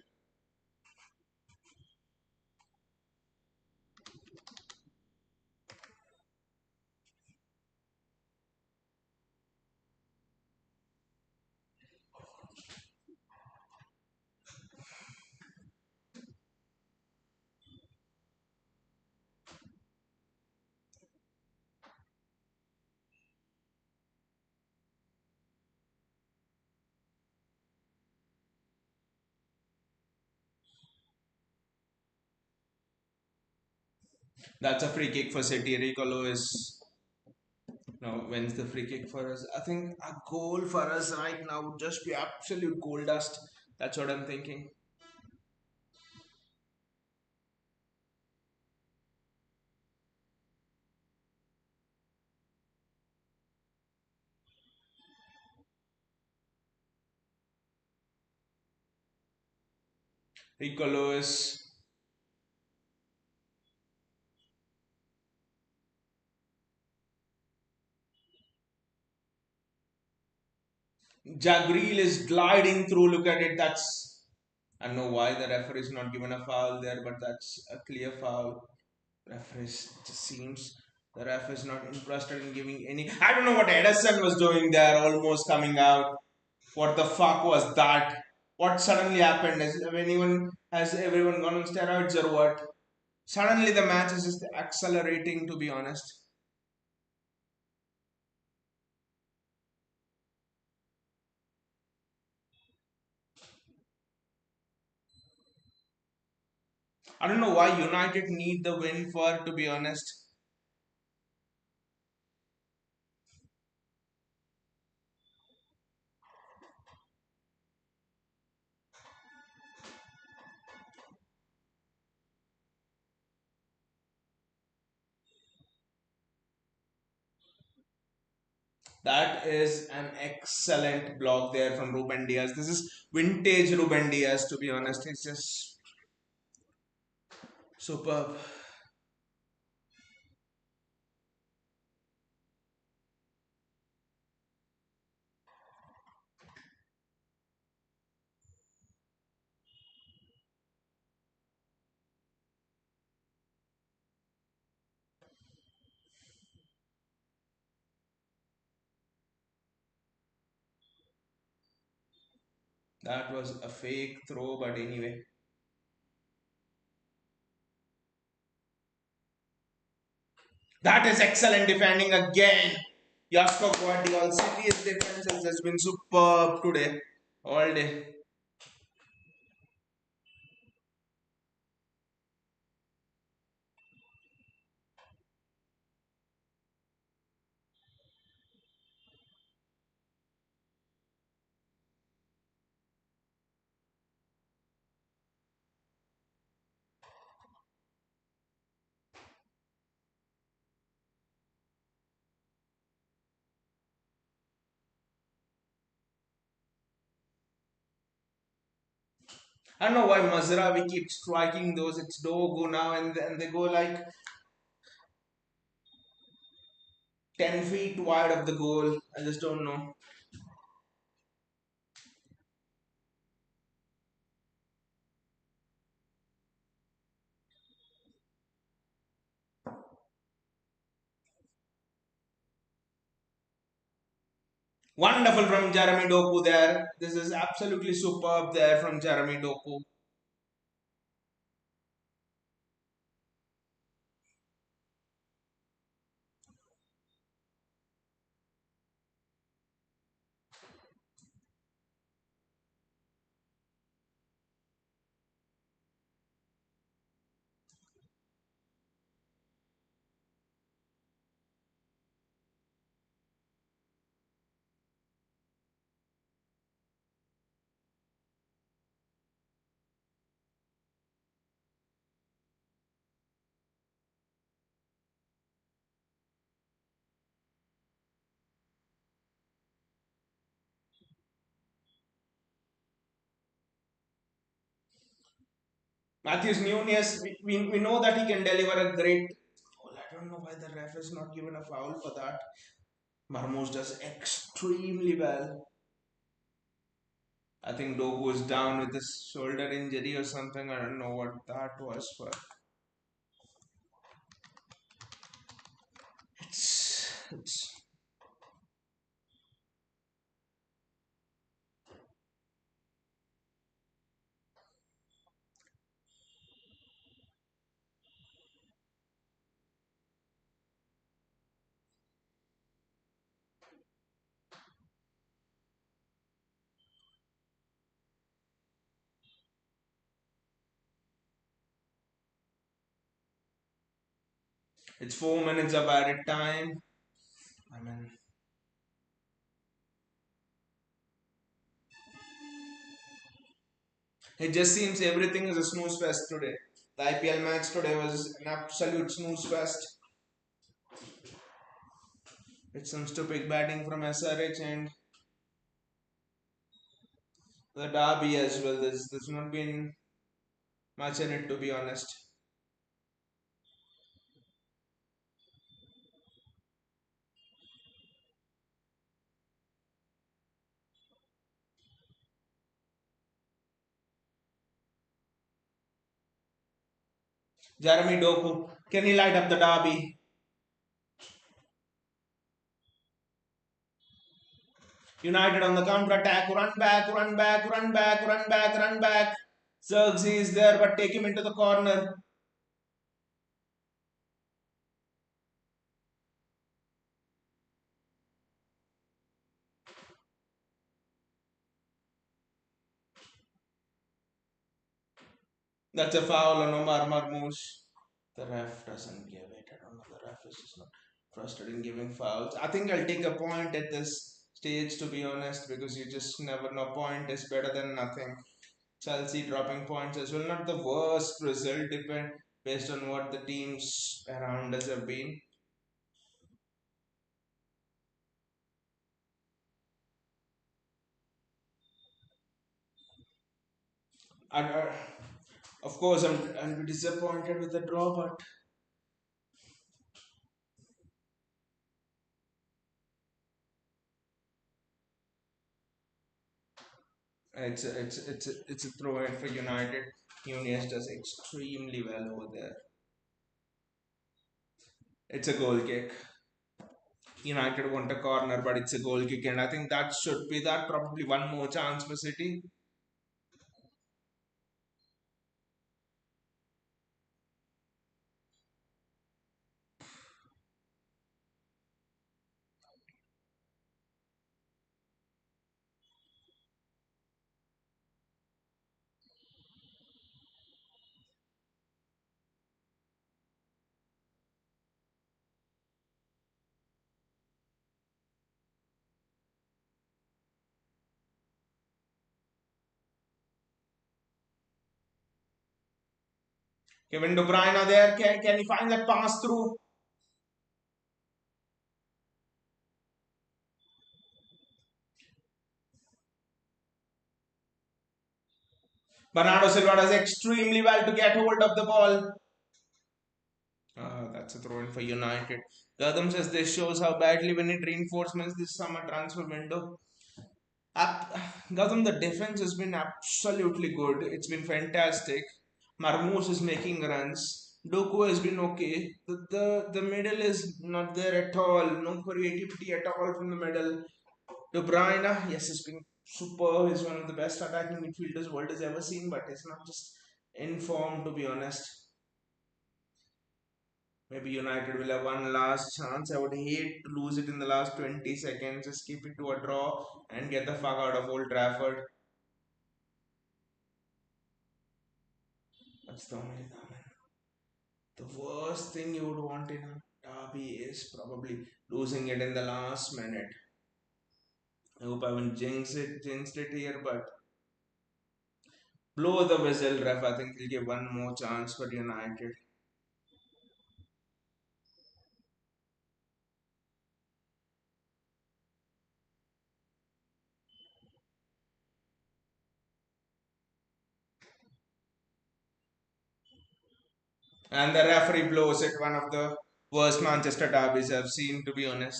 That's a free kick for City. Ricolo is now wins the free kick for us. I think a goal for us right now would just be absolute gold dust. That's what I'm thinking. Ricolo is Jagril is gliding through. Look at it. That's I don't know why the referee is not given a foul there, but that's a clear foul. Referee just seems the ref is not interested in giving any. I don't know what Edison was doing there, almost coming out. What the fuck was that? What suddenly happened? Has everyone gone on steroids or what? Suddenly the match is just accelerating. To be honest, I don't know why United need the win for. To be honest, that is an excellent block there from Ruben Diaz. This is vintage Ruben Diaz. To be honest, it's just superb. That was a fake throw, but anyway. That is excellent defending again. Josko Guardiola City's defense has been superb today. All day. I don't know why Mazraoui keeps striking those. It's Dogu now, and they go like 10 feet wide of the goal. I just don't know. Wonderful from Jeremy Doku there. This is absolutely superb there from Jeremy Doku. Matthews Nunez, we know that he can deliver a great goal. I don't know why the ref is not given a foul for that. Marmoush does extremely well. I think Doku is down with his shoulder injury or something. I don't know what that was, but it's it's 4 minutes of added time. I mean, it just seems everything is a snooze fest today. The IPL match today was an absolute snooze fest. It's some stupid batting from SRH and the derby as well. There's not been much in it, to be honest. Jeremy Doku, can he light up the derby? United on the counter attack, run back, run back, run back, run back, run back. Zirkzee is there, but take him into the corner. That's a foul on Omar Marmoush. The ref doesn't give it. I don't know. The ref is just not trusted in giving fouls. I think I'll take a point at this stage, to be honest, because you just never know. Point is better than nothing. Chelsea dropping points as well. Not the worst result, depend based on what the teams around us have been. I, of course, I'll be disappointed with the draw, but it's a throw in for United. Nunez does extremely well over there. It's a goal kick. United want a corner, but it's a goal kick, and I think that should be that. Probably one more chance for City. Kevin De Bruyne there. Can he find that pass through? Bernardo Silva does extremely well to get hold of the ball. That's a throw in for United. Gautam says this shows how badly we need reinforcements this summer transfer window. Up, Gautam, the defense has been absolutely good. It's been fantastic. Marmoush is making runs. Doku has been okay. The middle is not there at all. No creativity at all from the middle. De Bruyne, yes, has been super. He's one of the best attacking midfielders world has ever seen, but he's not just in form, to be honest. Maybe United will have one last chance. I would hate to lose it in the last 20 seconds. Just keep it to a draw and get the fuck out of Old Trafford. That's the only thing. The worst thing you would want in a derby is probably losing it in the last minute. I hope I haven't jinxed it here, but blow the whistle, ref. I think he'll give one more chance for United. And the referee blows it, one of the worst Manchester derbies I've seen, to be honest.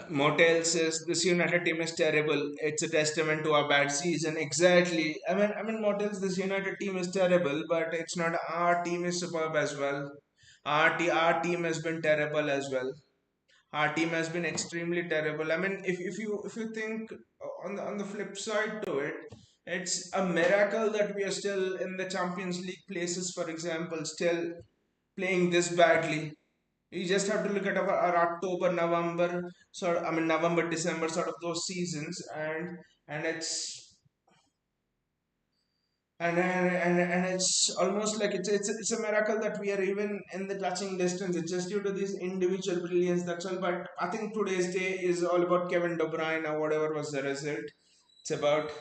Motel says this United team is terrible. It's a testament to our bad season. Exactly. I mean, Motels, this United team is terrible, but it's not. Our team is superb as well. Our team has been terrible as well. Our team has been extremely terrible. I mean, if you think on the flip side to it, it's a miracle that we are still in the Champions League places, for example, still playing this badly. You just have to look at our October, November I mean November, December sort of those seasons, and it's almost like it's a miracle that we are even in the touching distance. It's just due to this individual brilliance. That's all. But I think today's day is all about Kevin De Bruyne or whatever was the result. It's about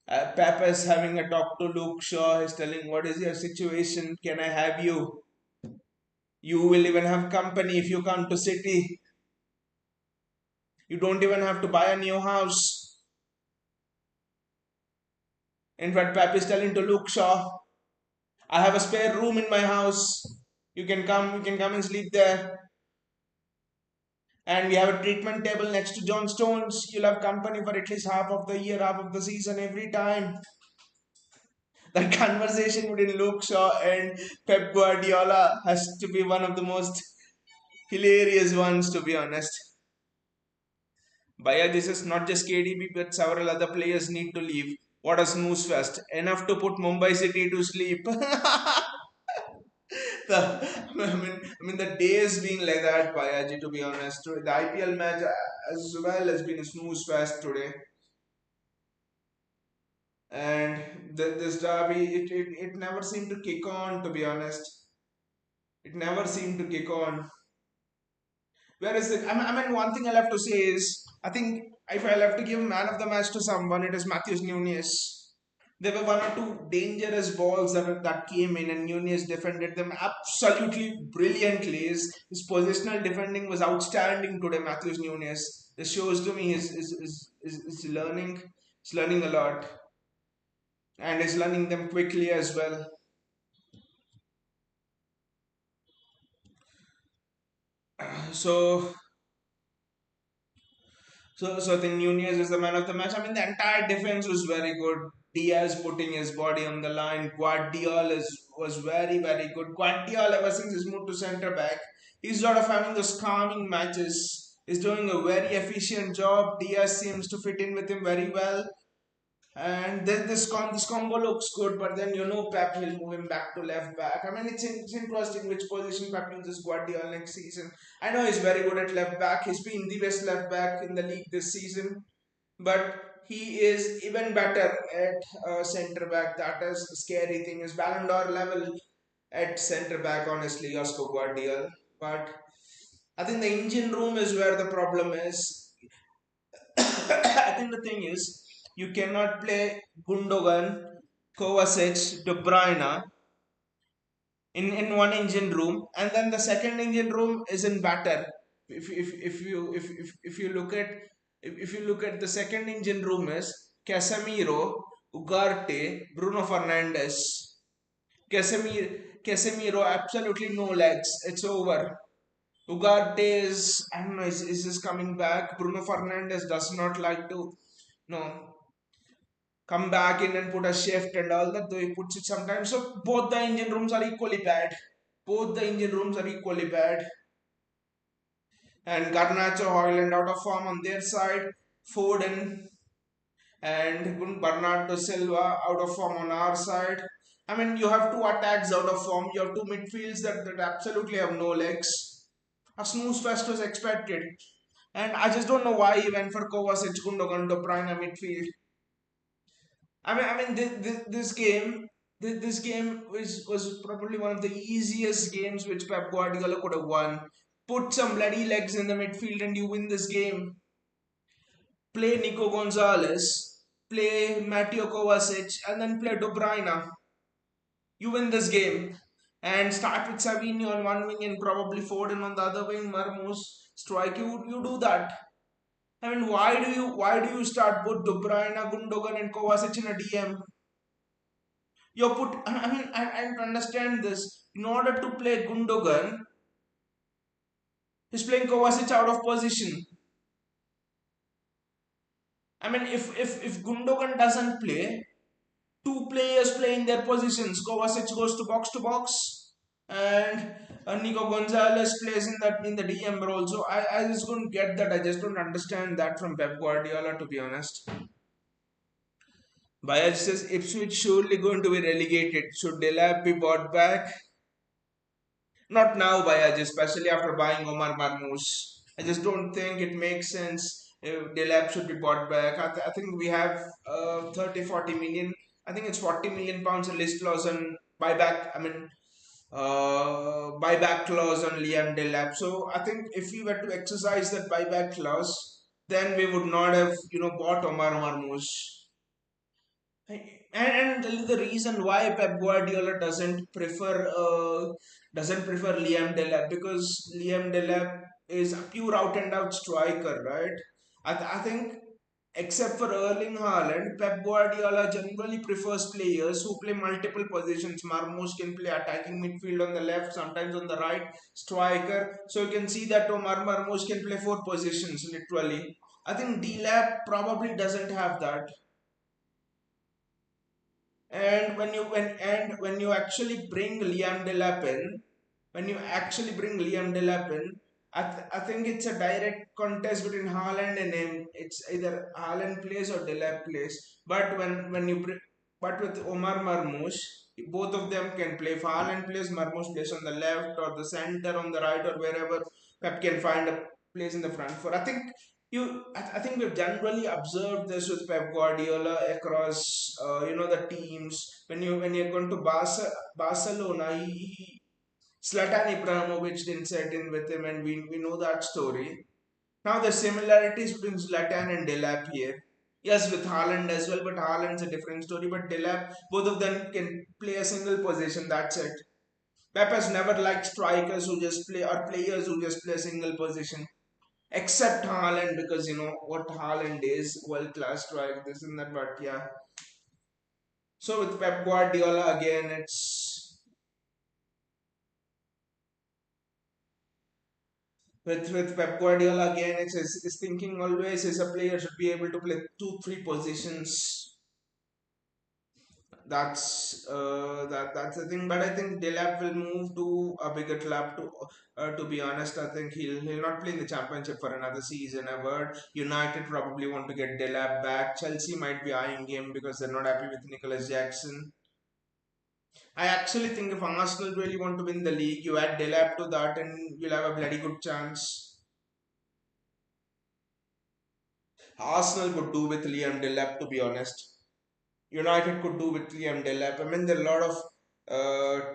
Pep is having a talk to Luke Shaw. He's telling, "What is your situation? Can I have you? You will even have company if you come to City. You don't even have to buy a new house." In fact, Pep is telling to Luke Shaw, "I have a spare room in my house. You can come and sleep there. And we have a treatment table next to John Stones. You'll have company for at least half of the year, half of the season, every time." That conversation between Luke Shaw and Pep Guardiola has to be one of the most hilarious ones, to be honest. Baya, this is not just KDB, but several other players need to leave. What a snooze fest. Enough to put Mumbai City to sleep. I mean, the day has been like that, Bayaji, to be honest. The IPL match as well has been a snooze fest today. And this derby, it never seemed to kick on, to be honest. It never seemed to kick on. Whereas, I mean, one thing I'll have to say is, I think if I'll have to give man of the match to someone, it is Matthews Nunes. There were one or two dangerous balls that came in, and Nunez defended them absolutely brilliantly. His positional defending was outstanding today, Matthews Nunes. This shows to me he's learning a lot, and is learning them quickly as well. So, so I think Nunez is the man of the match. I mean, the entire defense was very good. Diaz putting his body on the line. Was very, very good. Guardiola, ever since he's moved to centre back, he's sort of having those calming matches. He's doing a very efficient job. Diaz seems to fit in with him very well. And then this combo looks good, but then Pep will move him back to left back. I mean, it's interesting which position Pep uses Guardiola next season. I know he's very good at left back. He's been the best left back in the league this season, but he is even better at centre back. That is the scary thing. Is Ballon d'Or level at centre back, honestly, Oscar Guardiola. But I think the engine room is where the problem is. I think the thing is, you cannot play Gundogan, Kovacic, De Bruyne in one engine room, and then the second engine room isn't better. if you look at if you look at the second engine room is Casemiro, Ugarte, Bruno Fernandes. Casemiro absolutely no legs. It's over. Ugarte is I don't know is just coming back. Bruno Fernandes does not like to come back in and put a shift and all that, though he puts it sometimes. So both the engine rooms are equally bad. Both the engine rooms are equally bad. And Garnacho, Hoyland out of form on their side. Foden and Bernardo Silva out of form on our side. I mean, you have two attacks out of form. You have two midfields that absolutely have no legs. A snooze fest was expected. And I just don't know why he went for Kovacic, Gundogan, De Bruyne midfield. This game was probably one of the easiest games which Pep Guardiola could have won. Put some bloody legs in the midfield and you win this game. Play Nico Gonzalez, play Mateo Kovacic, and then play De Bruyne. You win this game. And start with Savinho on one wing and probably Foden on the other wing, Marmoush, strike. You do that. I mean, why do you start both De Bruyne, Gundogan, and Kovacic in a DM? You put. I mean, I don't understand this. In order to play Gundogan, he's playing Kovacic out of position. I mean, if Gundogan doesn't play, two players play in their positions. Kovacic goes to box, and Nico Gonzalez plays in the DM role. So I just don't get that. I just don't understand that from Pep Guardiola, to be honest. Bayaj says Ipswich surely going to be relegated. Should Delap be bought back? Not now, Bayaj, especially after buying Omar Marmoush. I just don't think it makes sense if Delap should be bought back. I think we have 30, 40 million. I think it's 40 million pounds a list clause on buyback. I mean, buyback clause on Liam Delap. So I think if we were to exercise that buyback clause, then we would not have, bought Omar Marmoush. And the reason why Pep Guardiola doesn't prefer Liam Delap because Liam Delap is a pure out and out striker, right? I think except for Erling Haaland, Pep Guardiola generally prefers players who play multiple positions. Marmoush can play attacking midfield on the left, sometimes on the right, striker. So you can see that Omar Marmoush can play four positions literally. I think Delap probably doesn't have that. And when you actually bring Liam Delap in, when you actually bring Liam Delap in, I think it's a direct contest between Haaland and him. It's either Haaland plays or Delap plays. But with Omar Marmoush, both of them can play. If Haaland plays, Marmoush plays on the left or the center, on the right, or wherever Pep can find a place in the front for. I think we've generally observed this with Pep Guardiola across the teams. When you're going to Barcelona, Zlatan Ibrahimovic didn't set in with him, and we know that story. Now the similarities between Zlatan and Delap here. Yes, with Haaland as well, but Haaland's a different story. But Delap, both of them can play a single position. That's it. Pep has never liked strikers who just play or players who just play a single position. Except Haaland, because you know what Haaland is, world class striker, this and that. But yeah. So with Pep Guardiola again, with Pep Guardiola again, it's thinking always is a player should be able to play two, three positions. That's the thing. But I think Delap will move to a bigger club. To be honest, I think he'll not play in the championship for another season ever. United probably want to get Delap back. Chelsea might be eyeing him because they're not happy with Nicholas Jackson. I actually think if Arsenal really want to win the league, you add Delap to that, and you'll have a bloody good chance. Arsenal could do with Liam Delap, to be honest. United could do with Liam Delap. I mean, there are a lot of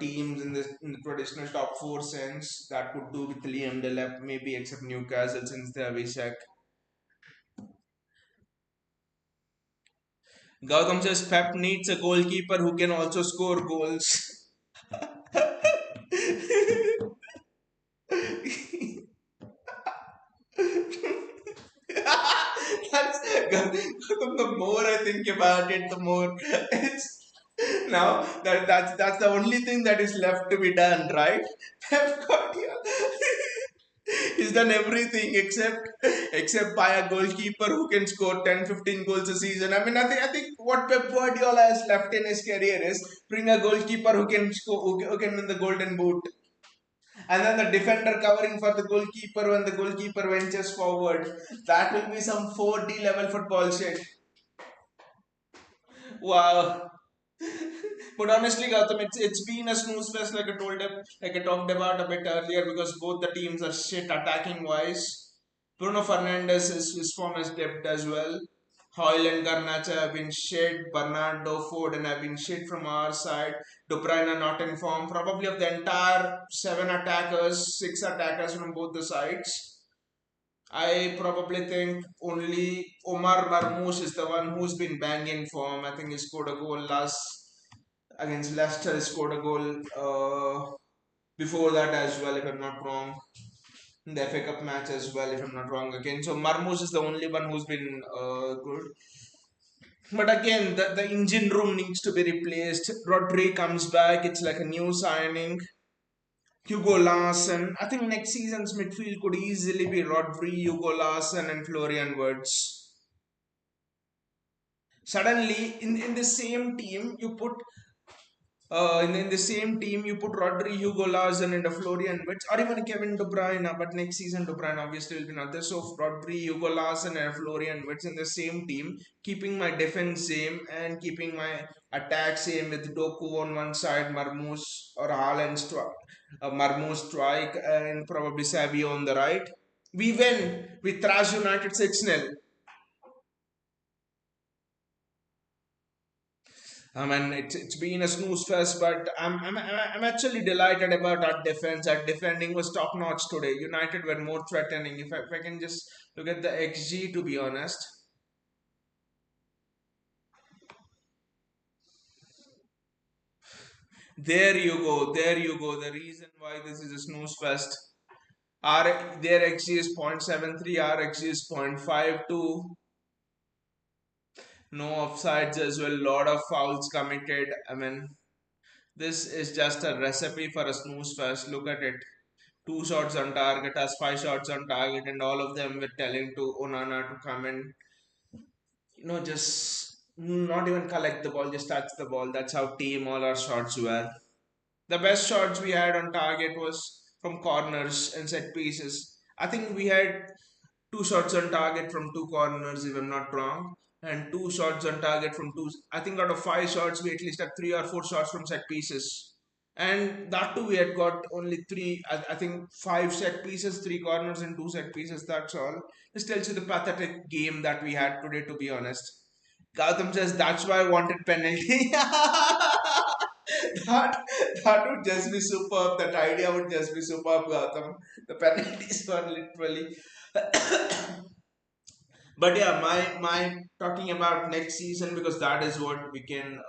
teams in the traditional top four sense that could do with Liam Delap, maybe except Newcastle since they have Ishak. Gautam says Pep needs a goalkeeper who can also score goals. think about it, the more it's now that's the only thing that is left to be done, right? Pep Guardiola he's done everything except buy a goalkeeper who can score 10, 15 goals a season. I mean, I think what Pep Guardiola has left in his career is bring a goalkeeper who can score, who can win the Golden Boot, and then the defender covering for the goalkeeper when the goalkeeper ventures forward. That will be some 4D level football shit. Wow. But honestly, Gautam, it's been a snooze fest like I talked about a bit earlier because both the teams are shit attacking wise. Bruno Fernandes is his form has dipped as well. Hoyle and Garnacha have been shit. Bernardo Ford and have been shit from our side. De Bruyne not in form. Probably of the entire seven attackers, six attackers from both the sides. I probably think only Omar Marmoush is the one who's been banging form. I think he scored a goal last against Leicester. He scored a goal before that as well, if I'm not wrong. In the FA Cup match as well, if I'm not wrong. Again, so Marmoush is the only one who's been good. But again, the engine room needs to be replaced. Rodri comes back. It's like a new signing. Hugo Larson. I think next season's midfield could easily be Rodri, Hugo Larson, and Florian Wirtz. Suddenly, in the same team, you put in the same team, you put Rodri, Hugo Larson, and a Florian Wirtz, or even Kevin De Bruyne. But next season, De Bruyne obviously will be not there. So Rodri, Hugo Larson, and Florian Wirtz in the same team, keeping my defense same and keeping my attack same with Doku on one side, Marmoush or Haaland, Marmoush strike, and probably Savio on the right. We win. We thrash United 6-0. I mean, it's been a snooze fest, but I'm actually delighted about our defense. Our defending was top notch today. United were more threatening. If I can just look at the XG, to be honest, there you go, there you go. The reason why this is a snooze fest. Their XG is 0.73, our XG is 0.52. No offsides as well. Lot of fouls committed. I mean, this is just a recipe for a snooze fest. Look at it. Two shots on target, has five shots on target, and all of them were telling to Onana to come and just not even collect the ball, just touch the ball. That's how team all our shots were. The best shots we had on target was from corners and set pieces. I think we had two shots on target from two corners, if I'm not wrong, and two shots on target from two. I think out of five shots, we at least had three or four shots from set pieces. And that too, we had got only three, I think five set pieces, three corners, and two set pieces. That's all. This tells you the pathetic game that we had today, to be honest. Gautam says that's why I wanted penalty. that that would just be superb. That idea would just be superb, Gautam. The penalties were literally but yeah, my talking about next season because that is what we can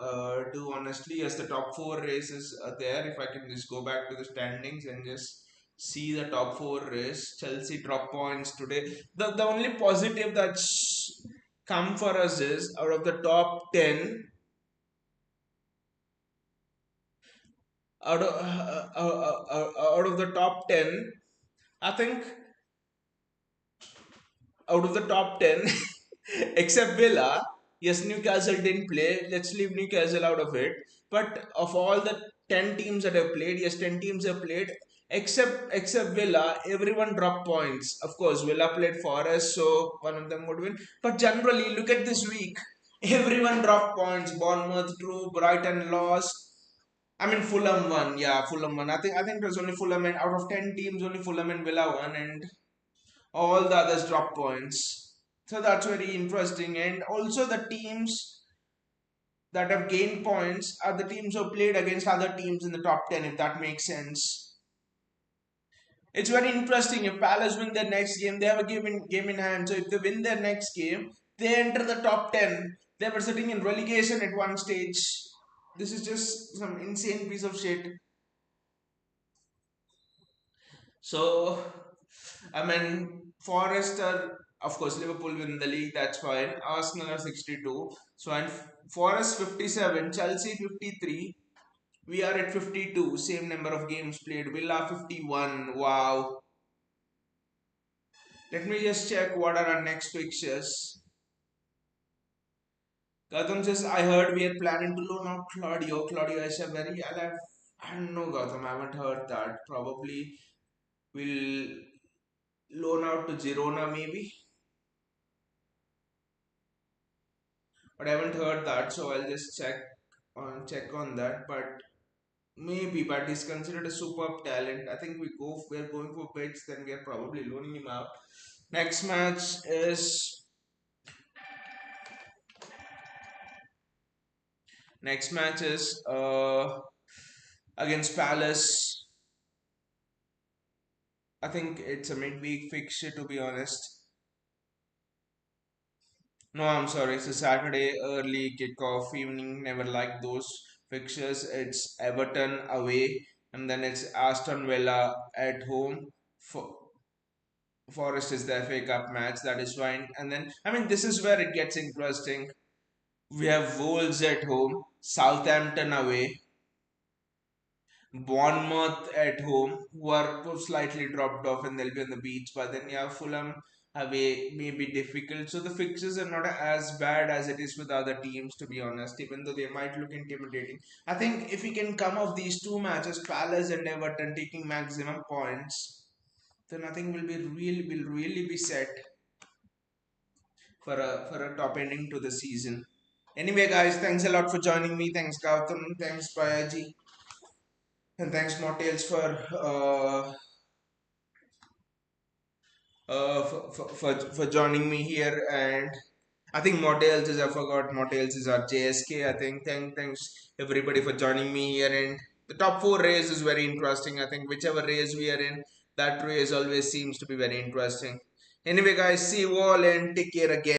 do honestly as the top four races are there. If I can just go back to the standings and just see the top four race, Chelsea drop points today. The only positive that's come for us is out of the top 10, out of the top 10, I think out of the top 10, except Villa, yes, Newcastle didn't play. Let's leave Newcastle out of it. But of all the 10 teams that have played, yes, 10 teams have played, except Villa, everyone dropped points. Of course, Villa played Forest, so one of them would win. But generally, look at this week. Everyone dropped points. Bournemouth drew, Brighton lost. I mean, Fulham won. Yeah, Fulham won. I think it was only Fulham and out of 10 teams, only Fulham and Villa won, and all the others drop points. So that's very interesting. And also, the teams that have gained points are the teams who played against other teams in the top 10, if that makes sense. It's very interesting. If Palace win their next game, they have a game in hand. So if they win their next game, they enter the top 10. They were sitting in relegation at one stage. This is just some insane piece of shit. So, I mean, Forest are Of course, Liverpool win the league, that's fine. Arsenal are 62. So, and Forest 57, Chelsea 53. We are at 52, same number of games played. Villa 51. Wow. Let me just check what are our next fixtures. Gautam says, I heard we are planning to loan out Claudio. Claudio is a very alive. I don't know, Gautam. I haven't heard that. Probably we'll loan out to Girona, maybe. But I haven't heard that, so I'll just check on that. But maybe, but he's considered a superb talent. I think we're going for bids, then we are probably loaning him out. Next match is next match is against Palace. I think it's a midweek fixture, to be honest. No, I'm sorry. It's a Saturday early kickoff evening. Never like those fixtures. It's Everton away, and then it's Aston Villa at home. For Forest is the FA Cup match. That is fine. And then I mean, this is where it gets interesting. We have Wolves at home, Southampton away, Bournemouth at home, who are slightly dropped off and they'll be on the beach. But then you have Fulham away, may be difficult. So the fixtures are not as bad as it is with other teams, to be honest, even though they might look intimidating. I think if we can come off these two matches, Palace and Everton taking maximum points, then I think will really be set for a top ending to the season. Anyway, guys, thanks a lot for joining me. Thanks, Gautam. Thanks, Bayaji. And thanks, Mottels, for joining me here. And I think Mottels is, I forgot, Mottels is our JSK. I think. Thanks, everybody, for joining me here. And the top four race is very interesting. I think whichever race we are in, that race always seems to be very interesting. Anyway, guys, see you all and take care again.